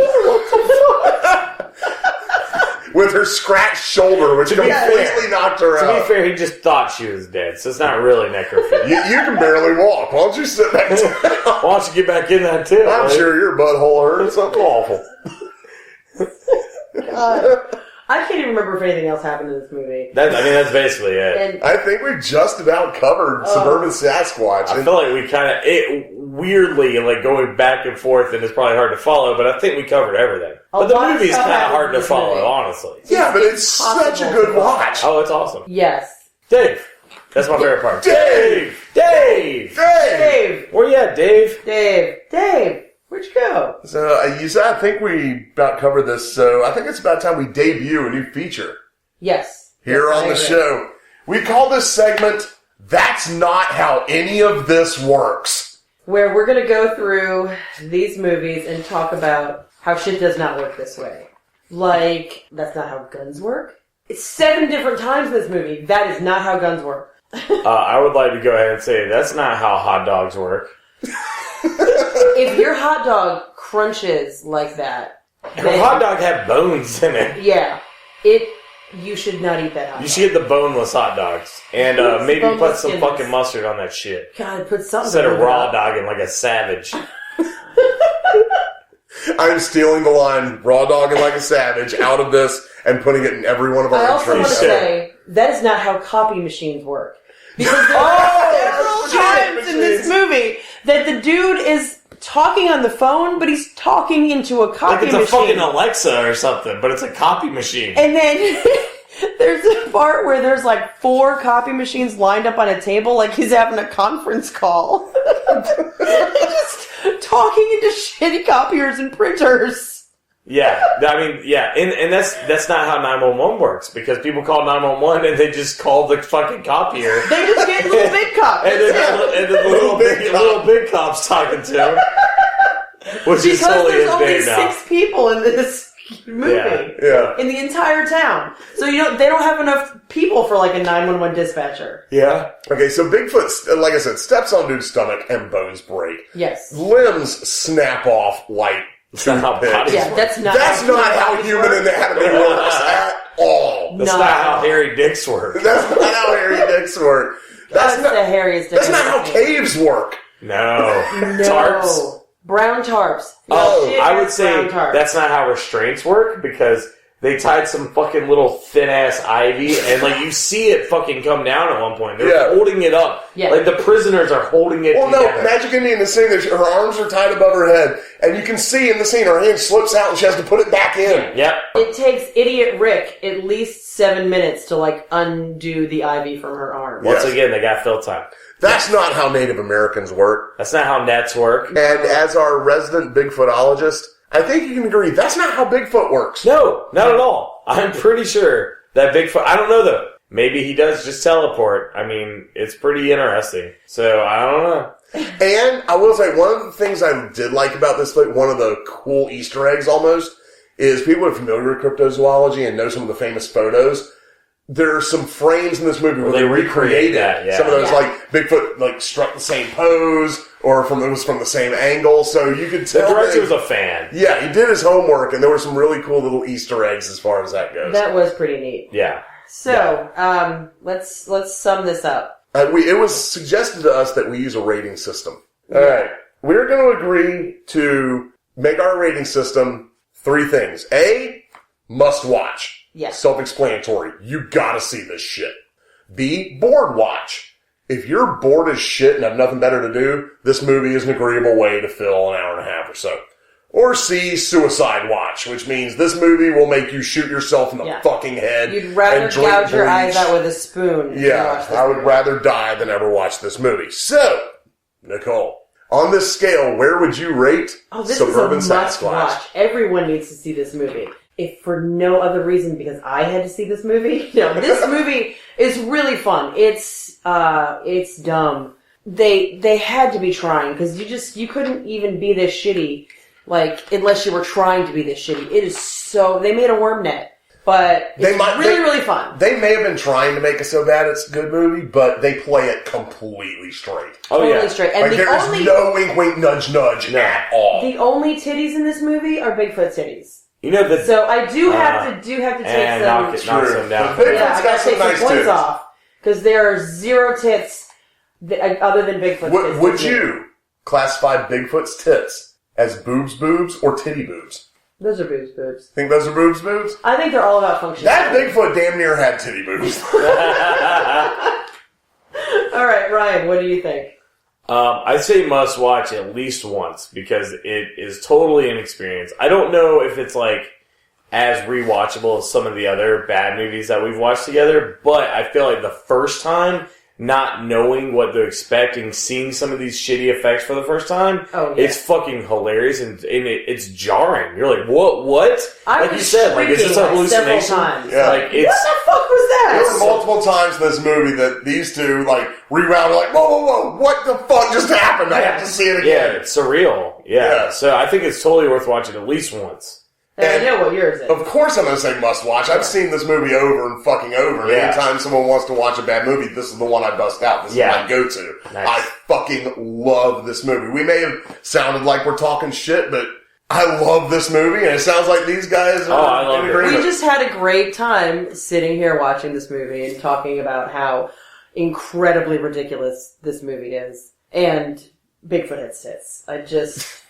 With her scratched shoulder, which To be completely fair- knocked her To be out. fair, he just thought she was dead, so it's not really necrophilia. You can barely walk. Why don't you sit back down? Why don't you get back in that too? I'm sure your butthole hurt. Something awful. God. I can't even remember if anything else happened in this movie. That's basically it. And I think we've just about covered Suburban Sasquatch. I feel like we kind of, weirdly, like going back and forth, and it's probably hard to follow, but I think we covered everything. But the lot of movie's stuff kind of happens hard in to this follow, movie. honestly. yeah, but it's such a good watch. Oh, it's awesome. yes. Dave. That's my favorite part. Dave! Dave! Dave! Where you at, Dave? Dave! Where'd you go? So, you said, I think we about covered this, so I think it's about time we debut a new feature Yes. here Yes, on I the agree. show. We call this segment, That's Not How Any of This Works. Where we're going to go through these movies and talk about how shit does not work this way. Like, that's not how guns work. It's 7 different times in this movie. That is not how guns work. I would like to go ahead and say that's not how hot dogs work. If your hot dog crunches like that, Her hot dog had bones in it. yeah, you should not eat that hot dog. You should get the boneless hot dogs. And maybe put Boneless some skinless. fucking mustard on that shit. God, put something Instead of over raw that. dogging like a savage. I'm stealing the line, raw dogging like a savage, out of this and putting it in every one of I our also want entries. to say, that is not how copy machines work. Because there Oh, are several times in this movie that the dude is talking on the phone, but he's talking into a Like copy it's a machine. fucking Alexa or something, but it's a copy machine. And then there's a part where there's like 4 copy machines lined up on a table, like he's having a conference call. Just talking into shitty copiers and printers. Yeah, I mean, yeah, and that's not how 911 works, because people call 911 and they just call the fucking copier. They just get little big cops. And then the little big cop's talking to him. Which is Because totally there's his only name now. 6 people in this movie. Yeah. In the entire town. So they don't have enough people for like a 911 dispatcher. Yeah. Okay, so Bigfoot, like I said, steps on dude's stomach and bones break. Yes. Limbs snap off like That's not how bodies Yeah, work. that's not That's not how bodies human work. anatomy works at all. That's No. not how hairy dicks work. That's not how hairy dicks work. That's the hairiest dick That's not how I've ever seen. caves work. No. No. Tarps. Brown tarps. Oh, Shit, I would that's say brown tarps. that's not how restraints work, because they tied some fucking little thin ass ivy, and like you see it fucking come down at one point. They're Yeah. holding it up, Yeah. like the prisoners are holding it Well, no, together. Magic Indian is saying that her arms are tied above her head, and you can see in the scene her hand slips out and she has to put it back in. Yep. It takes Idiot Rick at least 7 minutes to like undo the ivy from her arm. Yeah. Once Yes. again, they got fill time. That's not how Native Americans work. That's not how nets work. And as our resident Bigfootologist, I think you can agree that's not how Bigfoot works. No, not at all. I'm pretty sure that Bigfoot, I don't know though. Maybe he does just teleport. I mean, it's pretty interesting. So, I don't know. And I will say, one of the things I did like about this, like one of the cool Easter eggs almost, is people are familiar with cryptozoology and know some of the famous photos. There are some frames in this movie where they recreated that, yeah. some of those, like Bigfoot, like struck the same pose, or it was from the same angle, so you could tell. The director was a fan. Yeah, he did his homework, and there were some really cool little Easter eggs as far as that goes. That was pretty neat. Yeah. So, let's sum this up. It was suggested to us that we use a rating system. All right, we're going to agree to make our rating system 3 things. A, must watch. Yeah. Self-explanatory. You gotta see this shit. B, bored watch. If you're bored as shit and have nothing better to do, this movie is an agreeable way to fill an hour and a half or so. Or C, suicide watch, which means this movie will make you shoot yourself in the fucking head. You'd rather and drink gouge your bleach. eyes out with a spoon. Yeah, I would rather die than ever watch this movie. So, Nicole, on this scale, where would you rate Suburban is a must Sasquatch? watch. Everyone needs to see this movie. If for no other reason because I had to see this movie. No, this movie is really fun. It's dumb. They had to be trying because you couldn't even be this shitty, like, unless you were trying to be this shitty. It is so, they made a worm net. But it's really fun. They may have been trying to make it so bad it's a good movie, but they play it completely straight. Totally straight. And like, there's no wink, wink, nudge, nudge at all. The only titties in this movie are Bigfoot titties. You know that. So I do have to take knock some. some down. Bigfoot's I got gotta some take some nice points tits. off because there are 0 tits other than Bigfoot tits. Would you classify Bigfoot's tits as boobs or titty boobs? Those are boobs. Think those are boobs? I think they're all about function. That Bigfoot damn near had titty boobs. All right, Ryan, what do you think? I'd say must watch at least once because it is totally an experience. I don't know if it's like as rewatchable as some of the other bad movies that we've watched together, but I feel like the first time, not knowing what to expect and seeing some of these shitty effects for the first time, it's fucking hilarious and it's jarring. You're like, what? Like you said, like, is this a hallucination? Yeah. Like, what the fuck was that? There were multiple times in this movie that these two, like, rewound, like, whoa, what the fuck just happened? I have to see it again. Yeah, it's surreal. Yeah. So I think it's totally worth watching at least once. I know what yours is. Of course I'm going to say must watch. I've seen this movie over and fucking over. Yeah. Anytime someone wants to watch a bad movie, this is the one I bust out. This is my go-to. Nice. I fucking love this movie. We may have sounded like we're talking shit, but I love this movie, and it sounds like these guys are in agreement. We just had a great time sitting here watching this movie and talking about how incredibly ridiculous this movie is. And Bigfoot has tits.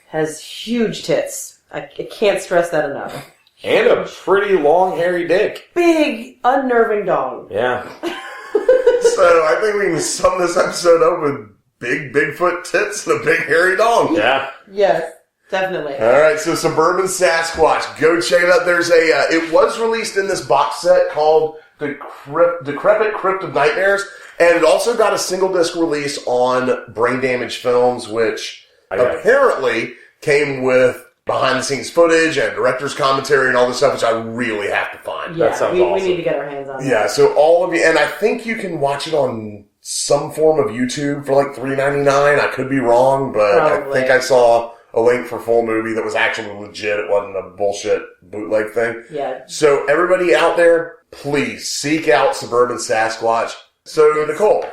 Has huge tits. I can't stress that enough. And a pretty long, hairy dick. Big, unnerving dong. Yeah. So I think we can sum this episode up with big Bigfoot tits and a big hairy dong. Yeah. Yes, definitely. All right, so Suburban Sasquatch. Go check it out. There's it was released in this box set called Decrepit Crypt of Nightmares, and it also got a single disc release on Brain Damage Films, which apparently came with behind-the-scenes footage and director's commentary and all this stuff, which I really have to find. Yeah, that sounds we awesome. need to get our hands on that. Yeah, so all of you, and I think you can watch it on some form of YouTube for like $3.99. I could be wrong, but Probably. I think I saw a link for full movie that was actually legit. It wasn't a bullshit bootleg thing. Yeah. So everybody out there, please seek out Suburban Sasquatch. So Nicole,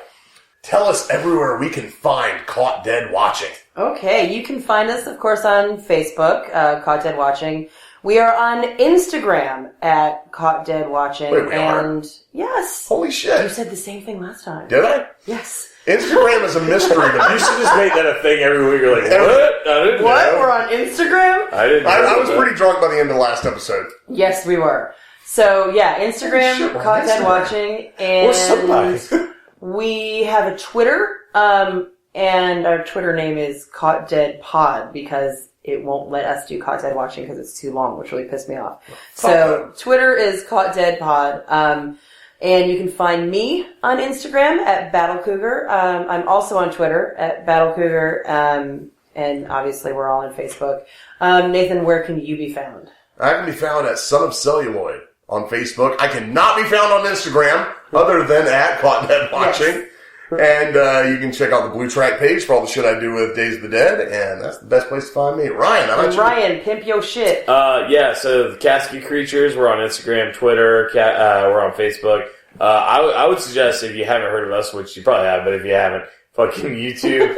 tell us everywhere we can find Caught Dead Watching. Okay, you can find us, of course, on Facebook, Caught Dead Watching. We are on Instagram at Caught Dead Watching. Wait, we are? Yes. Holy shit. You said the same thing last time. Did I? Yes. Instagram is a mystery to me. You should just make that a thing every week. You're like, what? I didn't What? know. We're on Instagram? I didn't know. I was that. pretty drunk by the end of the last episode. Yes, we were. So, yeah, Instagram, Shit, we're on Caught Dead Instagram. Watching. And Or somebody. we have a Twitter, and our Twitter name is Caught Dead Pod because it won't let us do Caught Dead Watching because it's too long, which really pissed me off. So Twitter is Caught Dead Pod. And you can find me on Instagram at BattleCougar. I'm also on Twitter at BattleCougar. And obviously we're all on Facebook. Nathan, where can you be found? I can be found at Son of Celluloid on Facebook. I cannot be found on Instagram other than at Cottonhead Watching. Yes. And you can check out the Blue Track page for all the shit I do with Days of the Dead, and that's the best place to find me. Ryan, how about you? Ryan, pimp your shit. Yeah, so the Casket Creatures, we're on Instagram, Twitter, we're on Facebook. I would suggest, if you haven't heard of us, which you probably have, but if you haven't, fucking YouTube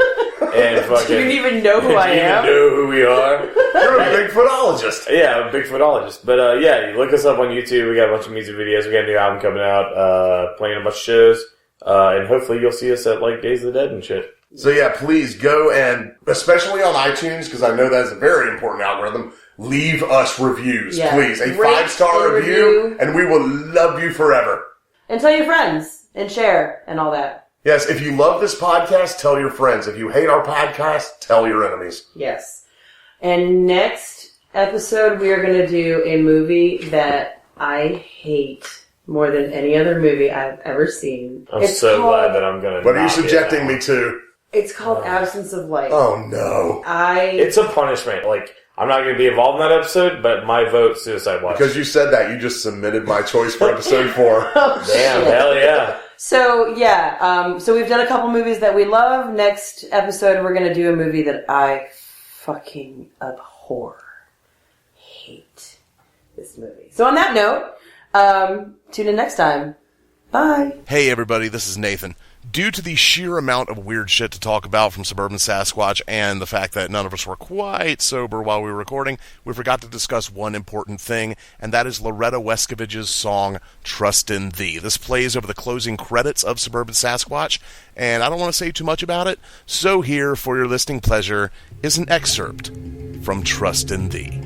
and fucking... Do you even know who I am? Do you even know who we are? You're a Bigfootologist. Yeah, I'm a Bigfootologist. But yeah, you look us up on YouTube. We got a bunch of music videos. We got a new album coming out, playing a bunch of shows. And hopefully you'll see us at, like, Days of the Dead and shit. So yeah, please go and, especially on iTunes, because I know that's a very important algorithm, leave us reviews, please. A Rate 5-star and review, and we will love you forever. And tell your friends, and share, and all that. Yes, if you love this podcast, tell your friends. If you hate our podcast, tell your enemies. Yes. And next episode, we are going to do a movie that I hate more than any other movie I've ever seen. I'm so glad that I'm going to... What are you subjecting me to? It's called Absence of Light. Oh, no. It's a punishment. Like, I'm not going to be involved in that episode, but my vote, Suicide Watch. Because you said that, you just submitted my choice for episode 4. Damn, hell yeah. So, yeah. So we've done a couple movies that we love. Next episode, we're going to do a movie that I fucking abhor. Hate this movie. So on that note... tune in next time. Bye. Hey everybody, this is Nathan. Due to the sheer amount of weird shit to talk about from Suburban Sasquatch and the fact that none of us were quite sober while we were recording, we forgot to discuss one important thing, and that is Loretta Weskovich's song, Trust in Thee. This plays over the closing credits of Suburban Sasquatch, and I don't want to say too much about it, so here, for your listening pleasure, is an excerpt from Trust in Thee.